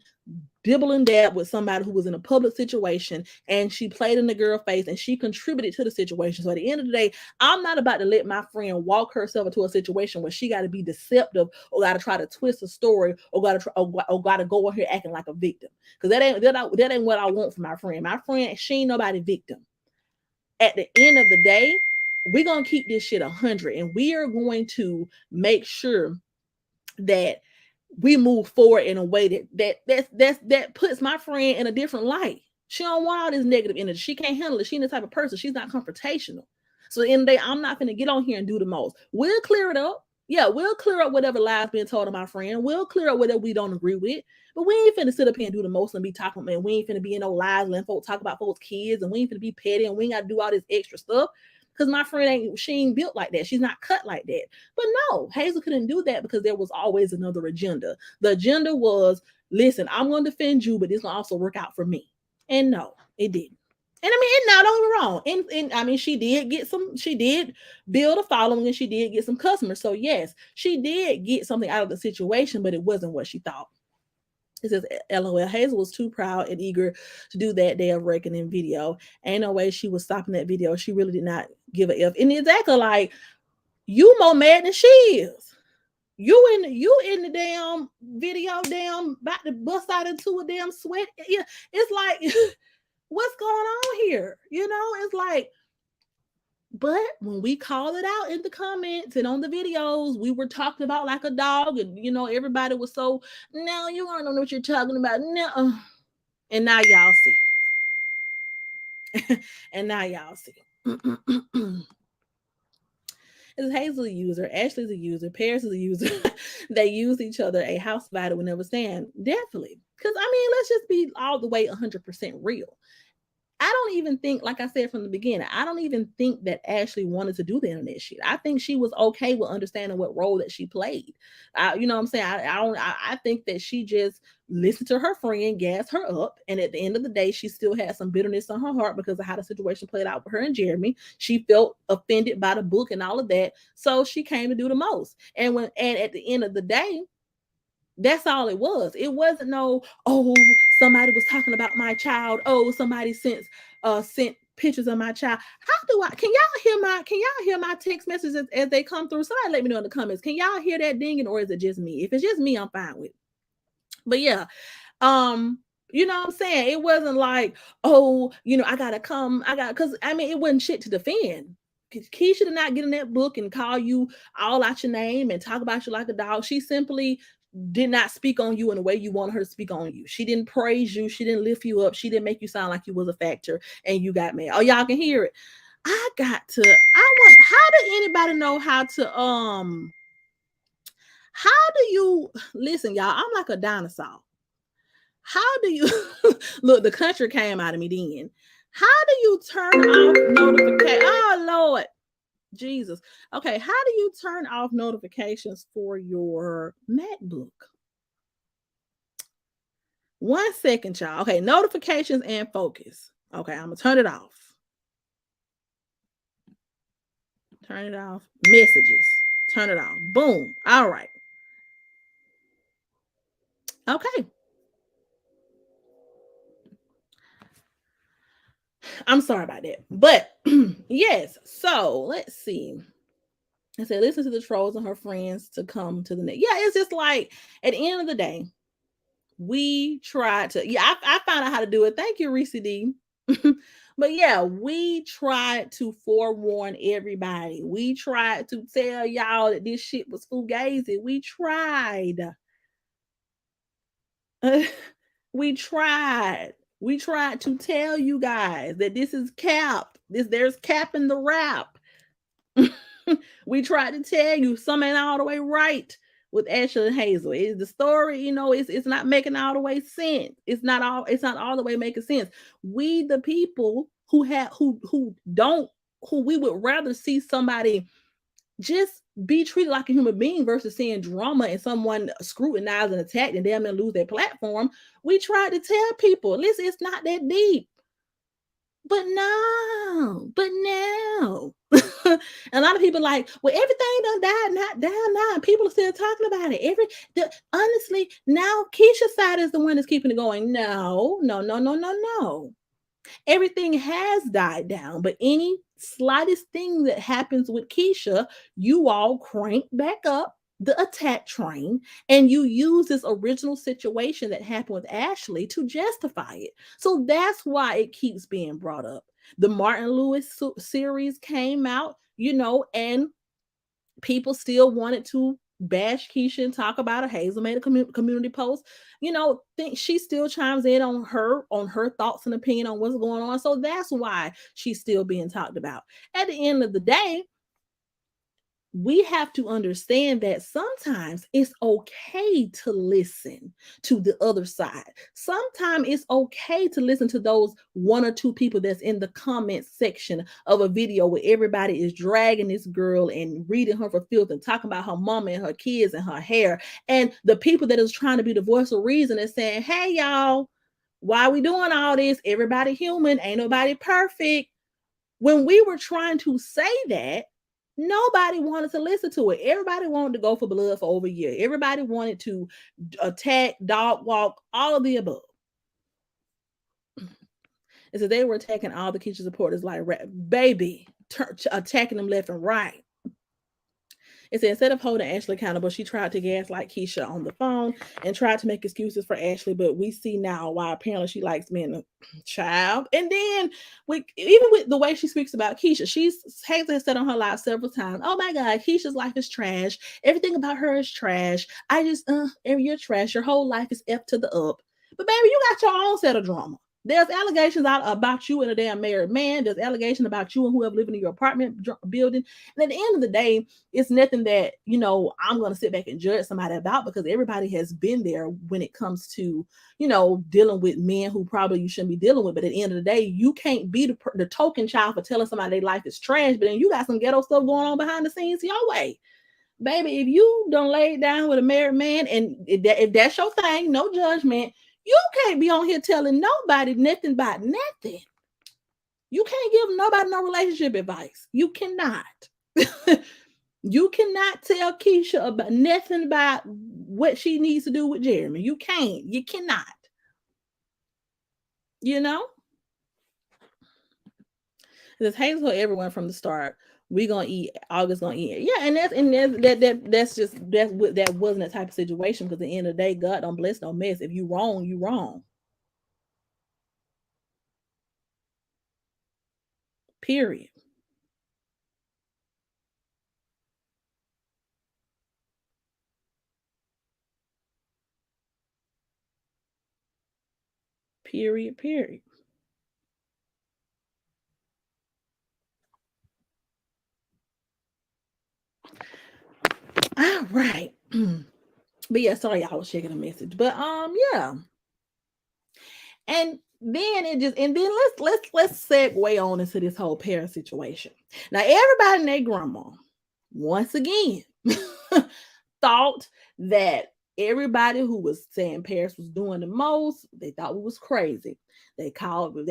dibble and dab with somebody who was in a public situation, and she played in the girl face and she contributed to the situation. So at the end of the day, I'm not about to let my friend walk herself into a situation where she got to be deceptive or got to try to twist a story or got to go on here acting like a victim, because that ain't what I want for my friend. My friend, she ain't nobody victim. At the end of the day, we're gonna keep this shit 100, and we are going to make sure that we move forward in a way that puts my friend in a different light. She don't want all this negative energy. She can't handle it. She's the type of person. She's not confrontational. So in the day, I'm not gonna get on here and do the most. We'll clear it up. Yeah, we'll clear up whatever lies being told to my friend. We'll clear up whatever we don't agree with. But we ain't finna sit up here and do the most and be talking, man. We ain't finna be in no lies and folks talk about folks' kids, and we ain't finna be petty, and we ain't gotta do all this extra stuff. Because my friend she ain't built like that. She's not cut like that. But no, Hazel couldn't do that because there was always another agenda. The agenda was, listen, I'm going to defend you, but it's going to also work out for me. And no, it didn't. And I mean, now don't get me wrong. And I mean, she did build a following, and she did get some customers. So yes, she did get something out of the situation, but it wasn't what she thought. It says, LOL, Hazel was too proud and eager to do that day of reckoning video. Ain't no way she was stopping that video. She really did not give a F. And exactly like, you more mad than she is. You in the damn video, damn, about to bust out into a damn sweat. Yeah, it's like, what's going on here? You know, it's like, but when we called it out in the comments and on the videos, we were talking about like a dog, and you know, everybody was so, no, you don't know what you're talking about. No. And now y'all see. And now y'all see. Is Hazel a user? Ashley's a user. Paris is a user. They use each other. A house divider would never stand. Definitely. Because, I mean, let's just be all the way 100% real. I don't even think, like I said from the beginning, I don't even think that Ashley wanted to do the internet shit. I think she was okay with understanding what role that she played. You know what I'm saying? I think that she just listened to her friend, gassed her up, and at the end of the day, she still had some bitterness on her heart because of how the situation played out with her and Jeremy. She felt offended by the book and all of that, so she came to do the most. And at the end of the day, that's all it was. It wasn't no, oh, somebody was talking about my child. Oh, somebody sent pictures of my child. Can y'all hear my text messages as they come through? Somebody let me know in the comments. Can y'all hear that dinging, or is it just me? If it's just me, I'm fine with it. But yeah, you know what I'm saying? It wasn't like, oh, you know, because I mean, it wasn't shit to defend. Keisha did not get in that book and call you all out your name and talk about you like a dog. She simply did not speak on you in the way you wanted her to speak on you. She didn't praise you. She didn't lift you up. She didn't make you sound like you was a factor and you got mad. Oh, y'all can hear it. How do anybody know how do you listen, y'all? I'm like a dinosaur. How do you look? The country came out of me then. How do you turn off notifications? Oh Lord, Jesus. Okay, how do you turn off notifications for your MacBook? 1 second, y'all. Okay, notifications and focus. Okay, I'm gonna turn it off. Turn it off. Messages. Turn it off. Boom. All right. Okay. I'm sorry about that. But yes, so let's see. I said, listen to the trolls and her friends to come to the net. Yeah, it's just like at the end of the day, we tried to, I found out how to do it. Thank you, Reese D. But yeah, we tried to forewarn everybody. We tried to tell y'all that this shit was fugazi. We tried. We tried. We tried to tell you guys that this is cap. There's cap in the rap. We tried to tell you something ain't all the way right with Ashley and Hazel. Is the story, you know, it's not making all the way sense. It's not all the way making sense. We the people who we would rather see somebody just be treated like a human being versus seeing drama and someone scrutinized and attacked and damn near lose their platform. We tried to tell people, listen, it's not that deep. But now, A lot of people like, well, everything done died, not down now. And people are still talking about it. Honestly, now Keisha's side is the one that's keeping it going. No, no, no, no, no, no. Everything has died down, but any slightest thing that happens with Keisha, you all crank back up the attack train and you use this original situation that happened with Ashley to justify it. So that's why it keeps being brought up. The Martin Lewis series came out, and people still wanted to bash Keisha and talk about her. Hazel made a community post. Think she still chimes in on her thoughts and opinion on what's going on. So that's why she's still being talked about. At the end of the day, we have to understand that sometimes it's okay to listen to the other side. Sometimes it's okay to listen to those one or two people that's in the comment section of a video where everybody is dragging this girl and reading her for filth and talking about her mama and her kids and her hair. And the people that is trying to be the voice of reason is saying, hey, y'all, why we doing all this? Everybody human, ain't nobody perfect. When we were trying to say that, nobody wanted to listen to it. Everybody wanted to go for blood for over a year. Everybody wanted to attack, dog walk, all of the above. And so they were attacking all the Keisha supporters like, baby, attacking them left and right. It said instead of holding Ashley accountable, she tried to gaslight Keisha on the phone and tried to make excuses for Ashley. But we see now why apparently she likes being a child. And then even with the way she speaks about Keisha, Hazel has said on her live several times, oh my God, Keisha's life is trash. Everything about her is trash. You're trash. Your whole life is F to the up. But baby, you got your own set of drama. There's allegations out about you and a damn married man. There's allegations about you and whoever living in your apartment building. And at the end of the day, it's nothing that, I'm going to sit back and judge somebody about, because everybody has been there when it comes to, dealing with men who probably you shouldn't be dealing with. But at the end of the day, you can't be the token child for telling somebody their life is trash, but then you got some ghetto stuff going on behind the scenes your way. Baby, if you don't lay down with a married man, and if that's your thing, no judgment, you can't be on here telling nobody nothing about nothing. You can't give nobody no relationship advice. You cannot. You cannot tell Keisha about nothing about what she needs to do with Jeremy. You can't. You cannot. Because Hazel told everyone from the start, we gonna eat. August gonna eat. Yeah, and that wasn't that type of situation. Because at the end of the day, God don't bless no mess. If you wrong, you wrong. Period. Period. Period. All right. But yeah, sorry, I was checking a message. But yeah. And then let's segue on into this whole parent situation. Now, everybody and their grandma, once again, thought that everybody who was saying Paris was doing the most, they thought we was crazy. They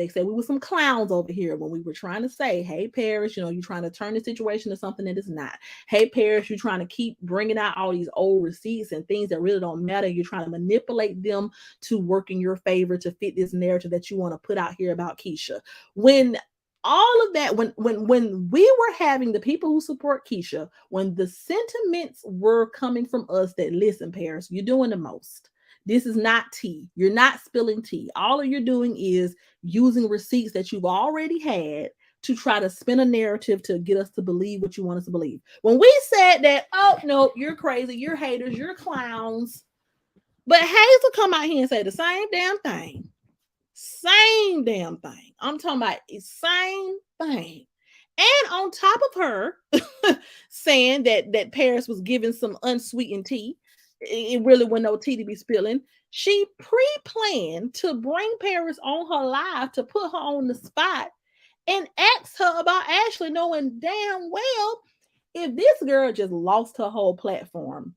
said we were some clowns over here when we were trying to say, hey, Paris, you're trying to turn the situation to something that is not. Hey, Paris, you're trying to keep bringing out all these old receipts and things that really don't matter. You're trying to manipulate them to work in your favor to fit this narrative that you want to put out here about Keisha. When all of that, when we were having the people who support Keisha, when the sentiments were coming from us that, listen, Paris, you're doing the most. This is not tea. You're not spilling tea. All you're doing is using receipts that you've already had to try to spin a narrative to get us to believe what you want us to believe. When we said that, oh no, you're crazy, you're haters, you're clowns. But Hazel come out here and say the same damn thing. Same damn thing. I'm talking about same thing. And on top of her saying that Paris was giving some unsweetened tea, it really wasn't no tea to be spilling. She pre-planned to bring Paris on her live to put her on the spot and ask her about Ashley, knowing damn well if this girl just lost her whole platform,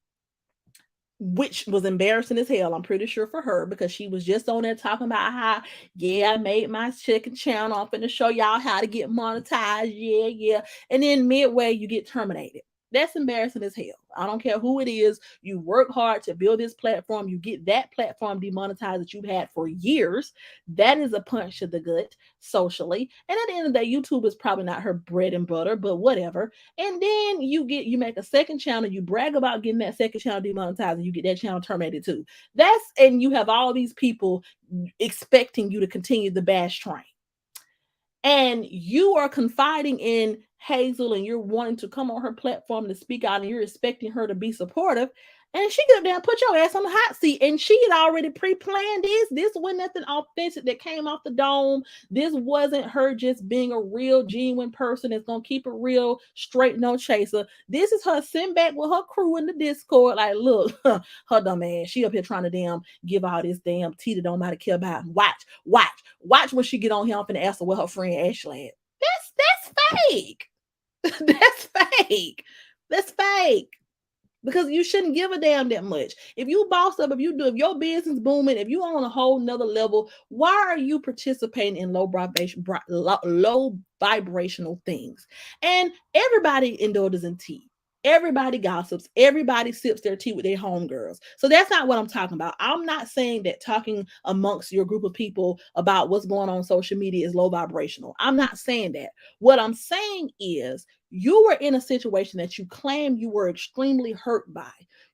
which was embarrassing as hell, I'm pretty sure, for her, because she was just on there talking about how, yeah, I made my second channel. I'm finna show y'all how to get monetized. Yeah, yeah. And then midway, you get terminated. That's embarrassing as hell. I don't care who it is. You work hard to build this platform. You get that platform demonetized that you've had for years. That is a punch to the gut socially. And at the end of the day, YouTube is probably not her bread and butter, but whatever. And then you make a second channel, you brag about getting that second channel demonetized, and you get that channel terminated too. And you have all these people expecting you to continue the bash train, and you are confiding in Hazel, and you're wanting to come on her platform to speak out, and you're expecting her to be supportive. And she get up there and put your ass on the hot seat. And she had already pre-planned this. This wasn't nothing authentic that came off the dome. This wasn't her just being a real, genuine person that's gonna keep it real, straight, no chaser. This is her sitting back with her crew in the Discord, like, look, her dumb ass. She up here trying to damn give all this damn tea that don't matter care about. Watch when she get on here. I'm finna ask her where her friend Ashley at. That's fake. That's fake. That's fake. Because you shouldn't give a damn that much. If you boss up, if your business booming, if you on a whole nother level, why are you participating in low vibrational things? And everybody indulges in tea. Everybody gossips. Everybody sips their tea with their homegirls. So that's not what I'm talking about. I'm not saying that talking amongst your group of people about what's going on social media is low vibrational. I'm not saying that. What I'm saying is, you were in a situation that you claim you were extremely hurt by.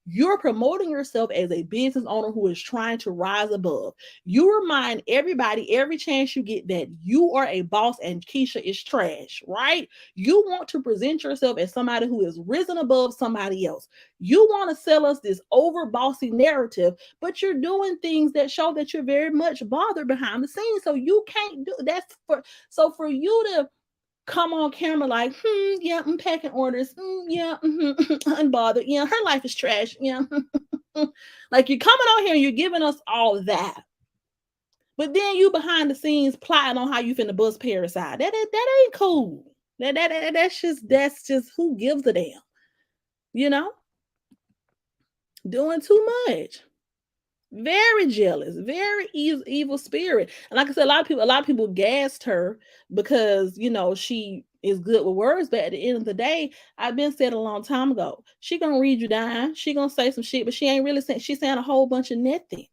You're promoting yourself as a business owner who is trying to rise above. You remind everybody every chance you get that you are a boss and Keisha is trash, right? You want to present yourself as somebody who is risen above somebody else. You want to sell us this over bossy narrative, but you're doing things that show that you're very much bothered behind the scenes. So you can't do that's for so for you to come on camera like, yeah, I'm packing orders. Yeah, unbothered. Yeah, her life is trash. Yeah. Like, you're coming on here and you're giving us all that. But then you behind the scenes plotting on how you finna bust Parasite. That ain't cool. That's just who gives a damn. You know? Doing too much. Very jealous, very evil spirit. And like I said, a lot of people gassed her because she is good with words, but at the end of the day, I've been said a long time ago, she gonna read you down, she gonna say some shit, but she ain't really saying, she's saying a whole bunch of nothing.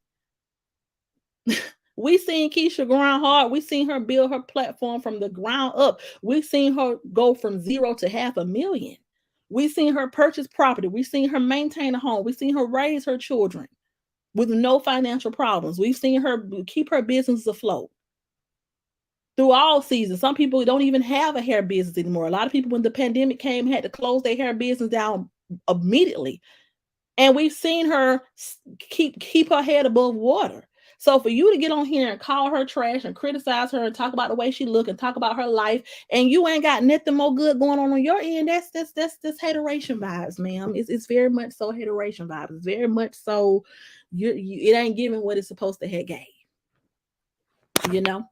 We seen Keisha grind hard. We seen her build her platform from the ground up. We seen her go from zero to 500,000. We seen her purchase property. We seen her maintain a home. We seen her raise her children with no financial problems. We've seen her keep her business afloat through all seasons. Some people don't even have a hair business anymore. A lot of people, when the pandemic came, had to close their hair business down immediately. And we've seen her keep her head above water. So for you to get on here and call her trash and criticize her and talk about the way she look and talk about her life, and you ain't got nothing more good going on your end, that's hateration vibes, ma'am. It's very much so hateration vibes. It's very much so it ain't giving what it's supposed to have gave. You know.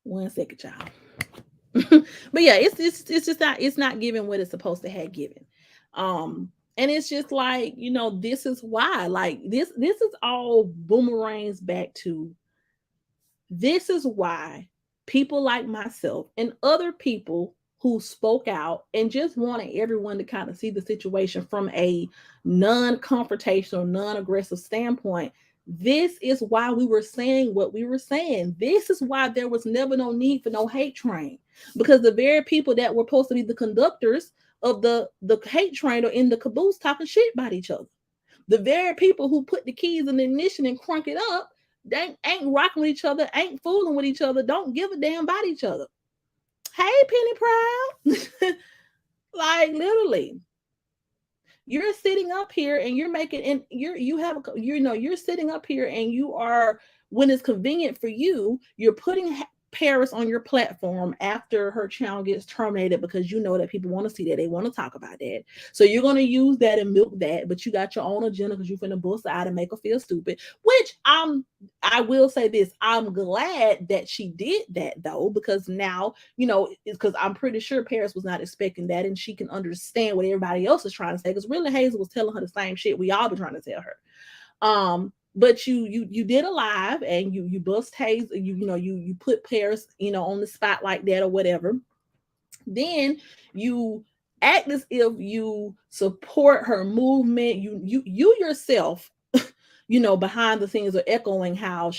One second, y'all. But yeah, it's just not giving what it's supposed to have given. And it's just like, this is why, like, this is all boomerangs back to, this is why people like myself and other people who spoke out and just wanted everyone to kind of see the situation from a non-confrontational, non-aggressive standpoint. This is why we were saying what we were saying. This is why there was never no need for no hate train, because the very people that were supposed to be the conductors of the hate train are in the caboose talking shit about each other. The very people who put the keys in the ignition and crunk it up, they ain't rocking with each other, ain't fooling with each other, don't give a damn about each other. Hey, Penny Proud. Like, literally, you're sitting up here and you're making, and you're sitting up here and you are, when it's convenient for you, you're putting Paris on your platform after her channel gets terminated because you know that people want to see that. They want to talk about that. So you're going to use that and milk that, but you got your own agenda because you're finna bust out and make her feel stupid, which I will say this. I'm glad that she did that though, because now, because I'm pretty sure Paris was not expecting that and she can understand what everybody else is trying to say because really Hazel was telling her the same shit we all been trying to tell her. But you did a live and you bust Hazel, you put Paris, on the spot like that or whatever. Then you act as if you support her movement. You yourself, behind the scenes are echoing how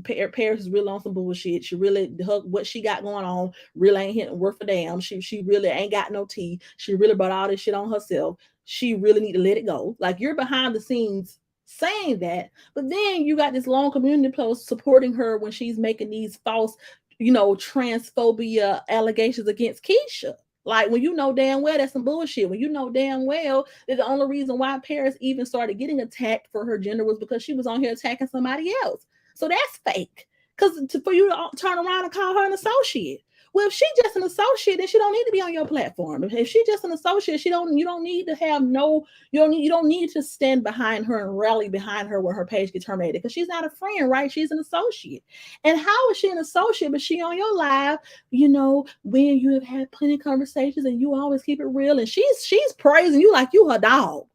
Paris is really on some bullshit. She really what she got going on really ain't hitting worth a damn. She really ain't got no tea. She really brought all this shit on herself. She really need to let it go. Like you're behind the scenes saying that, but then you got this long community post supporting her when she's making these false, transphobia allegations against Keisha. Like when you know damn well that's some bullshit. When you know damn well that the only reason why Paris even started getting attacked for her gender was because she was on here attacking somebody else. So that's fake. Because for you to turn around and call her an associate. Well, if she's just an associate, then she don't need to be on your platform. If she's just an associate, you don't need to have you don't need to stand behind her and rally behind her when her page gets terminated because she's not a friend, right? She's an associate. And how is she an associate, but she on your live, when you have had plenty of conversations and you always keep it real, and she's praising you like you her dog.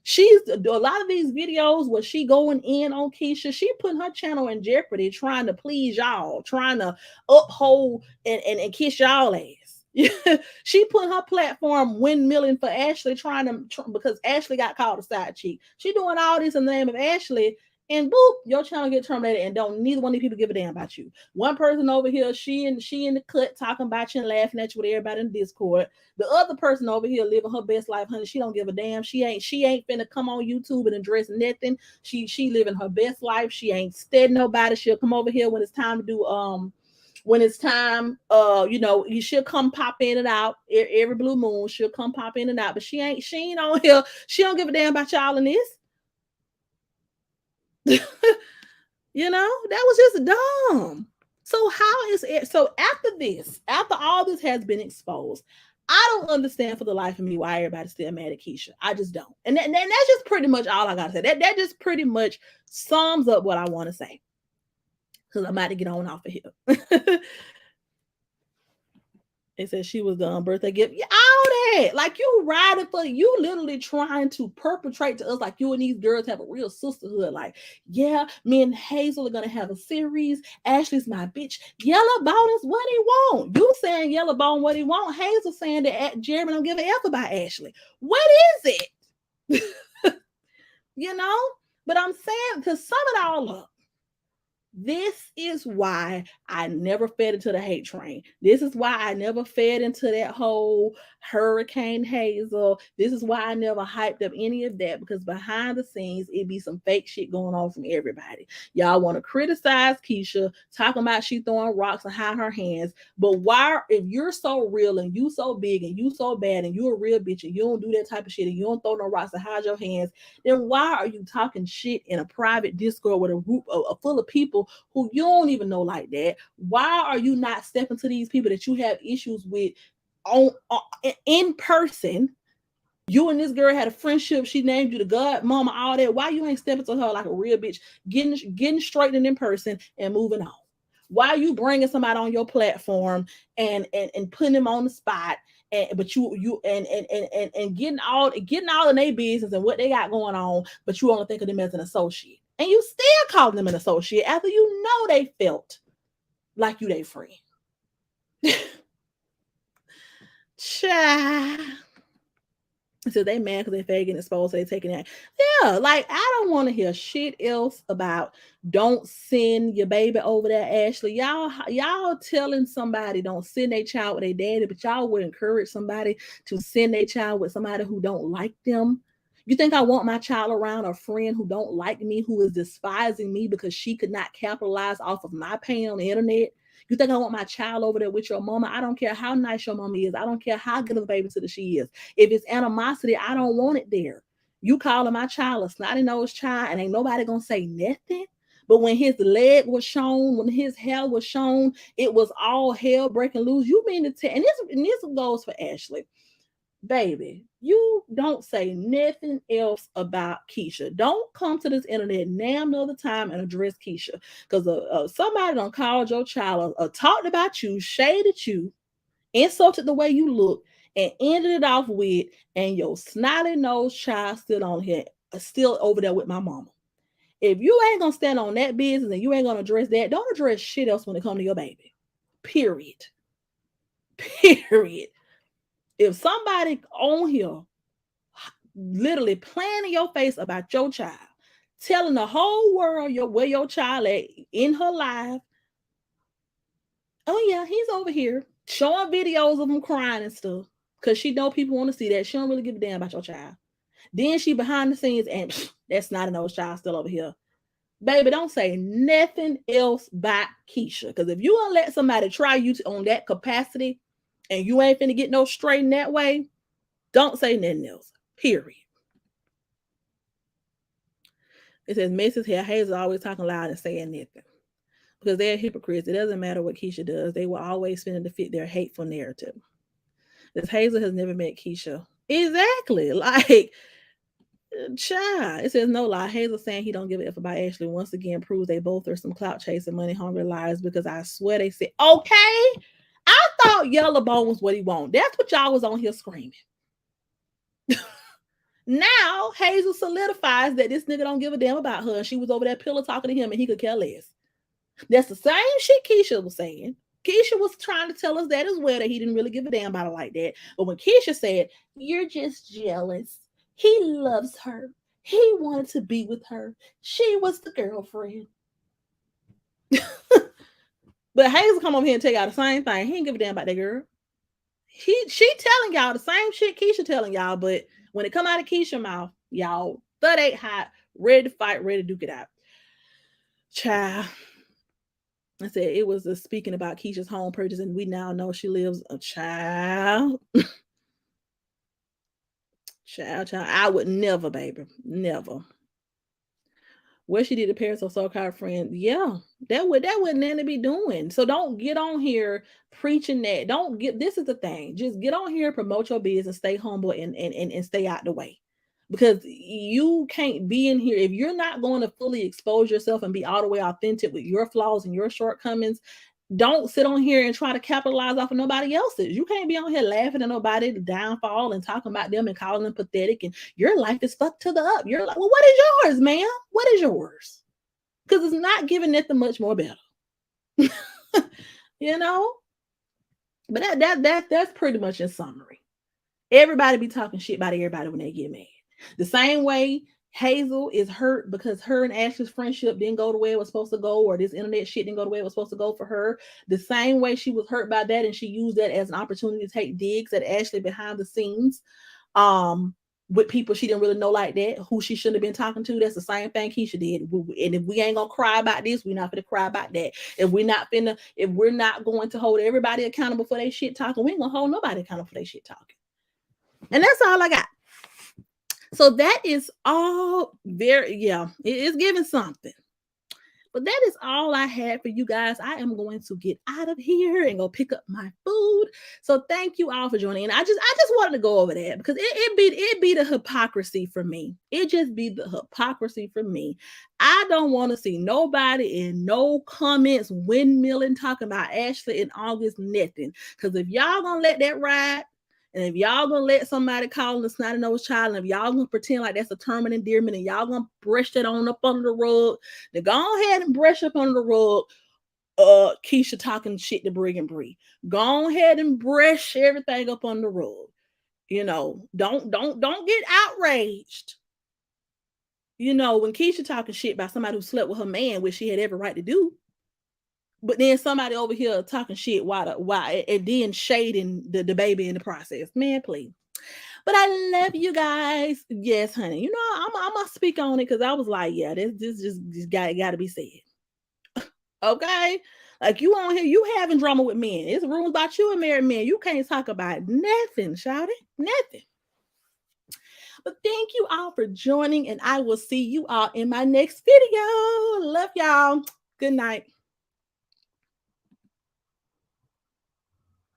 She's a lot of these videos where she going in on Keisha. She putting her channel in jeopardy, trying to please y'all, trying to uphold and kiss y'all ass. She put her platform windmilling for Ashley, because Ashley got called a side chick. She doing all this in the name of Ashley, and boop, your channel get terminated, and don't neither one of these people give a damn about you. One person over here, she in the cut talking about you and laughing at you with everybody in Discord. The other person over here living her best life, honey. She don't give a damn. She ain't finna come on YouTube and address nothing. She living her best life. She ain't steady nobody. She'll come over here when it's time to do when it's time, you should come pop in and out every blue moon. She'll come pop in and out, but she ain't on here. She don't give a damn about y'all in this. That was just dumb. So how is it? So after all this has been exposed, I don't understand for the life of me why everybody's still mad at Keisha. I just don't. And that's just pretty much all I gotta say. That just pretty much sums up what I want to say. Because I'm about to get on off of here. It said she was the birthday gift. Yeah, all that. Like you literally trying to perpetrate to us like you and these girls have a real sisterhood. Like, yeah, me and Hazel are gonna have a series. Ashley's my bitch. Yellow Bone is what he want. You saying Yellow Bone what he want. Hazel saying that Jeremy don't give a F about Ashley. What is it? But I'm saying to sum it all up. This is why I never fed into the hate train. This is why I never fed into that whole Hurricane Hazel. This is why I never hyped up any of that, because behind the scenes, it be some fake shit going on from everybody. Y'all want to criticize Keisha, talking about she throwing rocks and hide her hands. But why, if you're so real and you so big and you so bad and you a real bitch and you don't do that type of shit and you don't throw no rocks and hide your hands, then why are you talking shit in a private Discord with a group full of people who you don't even know like that? Why are you not stepping to these people that you have issues with in person? You and this girl had a friendship. She named you the god mama, all that. Why you ain't stepping to her like a real bitch, getting straightened in person and moving on? Why are you bringing somebody on your platform and putting them on the spot? But you getting all in their business and what they got going on, but you only think of them as an associate, and you still call them an associate after you know they felt like you their friend. Child. So they mad because they getting exposed, so they taking that. Yeah, like I don't want to hear shit else about don't send your baby over there, Ashley. Y'all telling somebody don't send their child with their daddy, but y'all would encourage somebody to send their child with somebody who don't like them. You think I want my child around a friend who don't like me, who is despising me because she could not capitalize off of my pain on the internet? You think I want my child over there with your mama? I don't care how nice your mama is. I don't care how good of a babysitter she is. If it's animosity, I don't want it there. You calling my child a snotty-nosed child and ain't nobody gonna say nothing? But when his leg was shown, when his hair was shown, it was all hell breaking loose. You mean to tell, and this goes for Ashley. Baby, you don't say nothing else about Keisha. Don't come to this internet now another time and address Keisha. Because somebody done called your child or talked about you, shaded you, insulted the way you look, and ended it off with, and your snotty nose child still on here, still over there with my mama. If you ain't gonna stand on that business and you ain't gonna address that, don't address shit else when it comes to your baby. Period. Period. If somebody on here literally playing in your face about your child, telling the whole world where your child at in her life, oh yeah, he's over here showing videos of him crying and stuff, because she know people want to see that. She don't really give a damn about your child. Then she behind the scenes and that's not an old child still over here. Baby, don't say nothing else about Keisha. Because if you gonna let somebody try you on that capacity and you ain't finna get no straight in that way, don't say nothing else. Period. It says Mrs. Hair Hazel always talking loud and saying nothing. Because they're hypocrites. It doesn't matter what Keisha does. They will always finna to fit their hateful narrative. This Hazel has never met Keisha. Exactly. Like, child. It says no lie. Hazel saying he don't give a F about Ashley once again proves they both are some clout chasing, money hungry liars, because I swear they said, okay, I thought Yellow Bone was what he want. That's what y'all was on here screaming. Now Hazel solidifies that this nigga don't give a damn about her. And she was over that pillow talking to him and he could care less. That's the same shit Keisha was saying. Keisha was trying to tell us that as well, that he didn't really give a damn about her like that. But when Keisha said, you're just jealous, he loves her, he wanted to be with her, she was the girlfriend. But Hazel come over here and take out the same thing. He didn't give a damn about that girl. She telling y'all the same shit Keisha telling y'all, but when it come out of Keisha's mouth, y'all 38 hot, ready to fight, ready to duke it out. Child. I said it was speaking about Keisha's home purchase, and we now know she lives a child. Child. I would never, baby. Never. Where she did the Paris or so-called friend, yeah, that would nothing to be doing. So don't get on here preaching that. Don't get, this is the thing. Just get on here, promote your business, stay humble, and stay out the way. Because you can't be in here if you're not going to fully expose yourself and be all the way authentic with your flaws and your shortcomings. Don't sit on here and try to capitalize off of nobody else's. You can't be on here laughing at nobody's downfall and talking about them and calling them pathetic, and your life is fucked to the up. You're like, well, what is yours, ma'am? What is yours? Because it's not giving nothing much more better. You know? But that's pretty much in summary. Everybody be talking shit about everybody when they get mad. The same way Hazel is hurt because her and Ashley's friendship didn't go the way it was supposed to go, or this internet shit didn't go the way it was supposed to go for her. The same way she was hurt by that, and she used that as an opportunity to take digs at Ashley behind the scenes, with people she didn't really know like that, who she shouldn't have been talking to. That's the same thing Keisha did. And if we ain't gonna cry about this, we're not gonna cry about that. If we're not going to hold everybody accountable for their shit talking, we ain't gonna hold nobody accountable for their shit talking. And that's all I got. So that is all it is giving something. But that is all I had for you guys. I am going to get out of here and go pick up my food. So thank you all for joining. And I just wanted to go over that because it be the hypocrisy for me. It just be the hypocrisy for me. I don't want to see nobody in no comments windmilling talking about Ashley in August, nothing. Because if y'all gonna let that ride, and if y'all gonna let somebody call the snotty nose child, and if y'all gonna pretend like that's a term of endearment, and y'all gonna brush that on up under the rug, then go ahead and brush up under the rug. Keisha talking shit to Brig and Bree. Go ahead and brush everything up on the rug. You know, don't get outraged. You know, when Keisha talking shit about somebody who slept with her man, which she had every right to do. But then somebody over here talking shit why and then shading the baby in the process. Man, please. But I love you guys. Yes, honey. You know, I'm gonna speak on it because I was like, yeah, this just gotta be said. Okay? Like you on here, you having drama with men. It's rumors about you and married men. You can't talk about nothing, shawty. Nothing. But thank you all for joining, and I will see you all in my next video. Love y'all. Good night.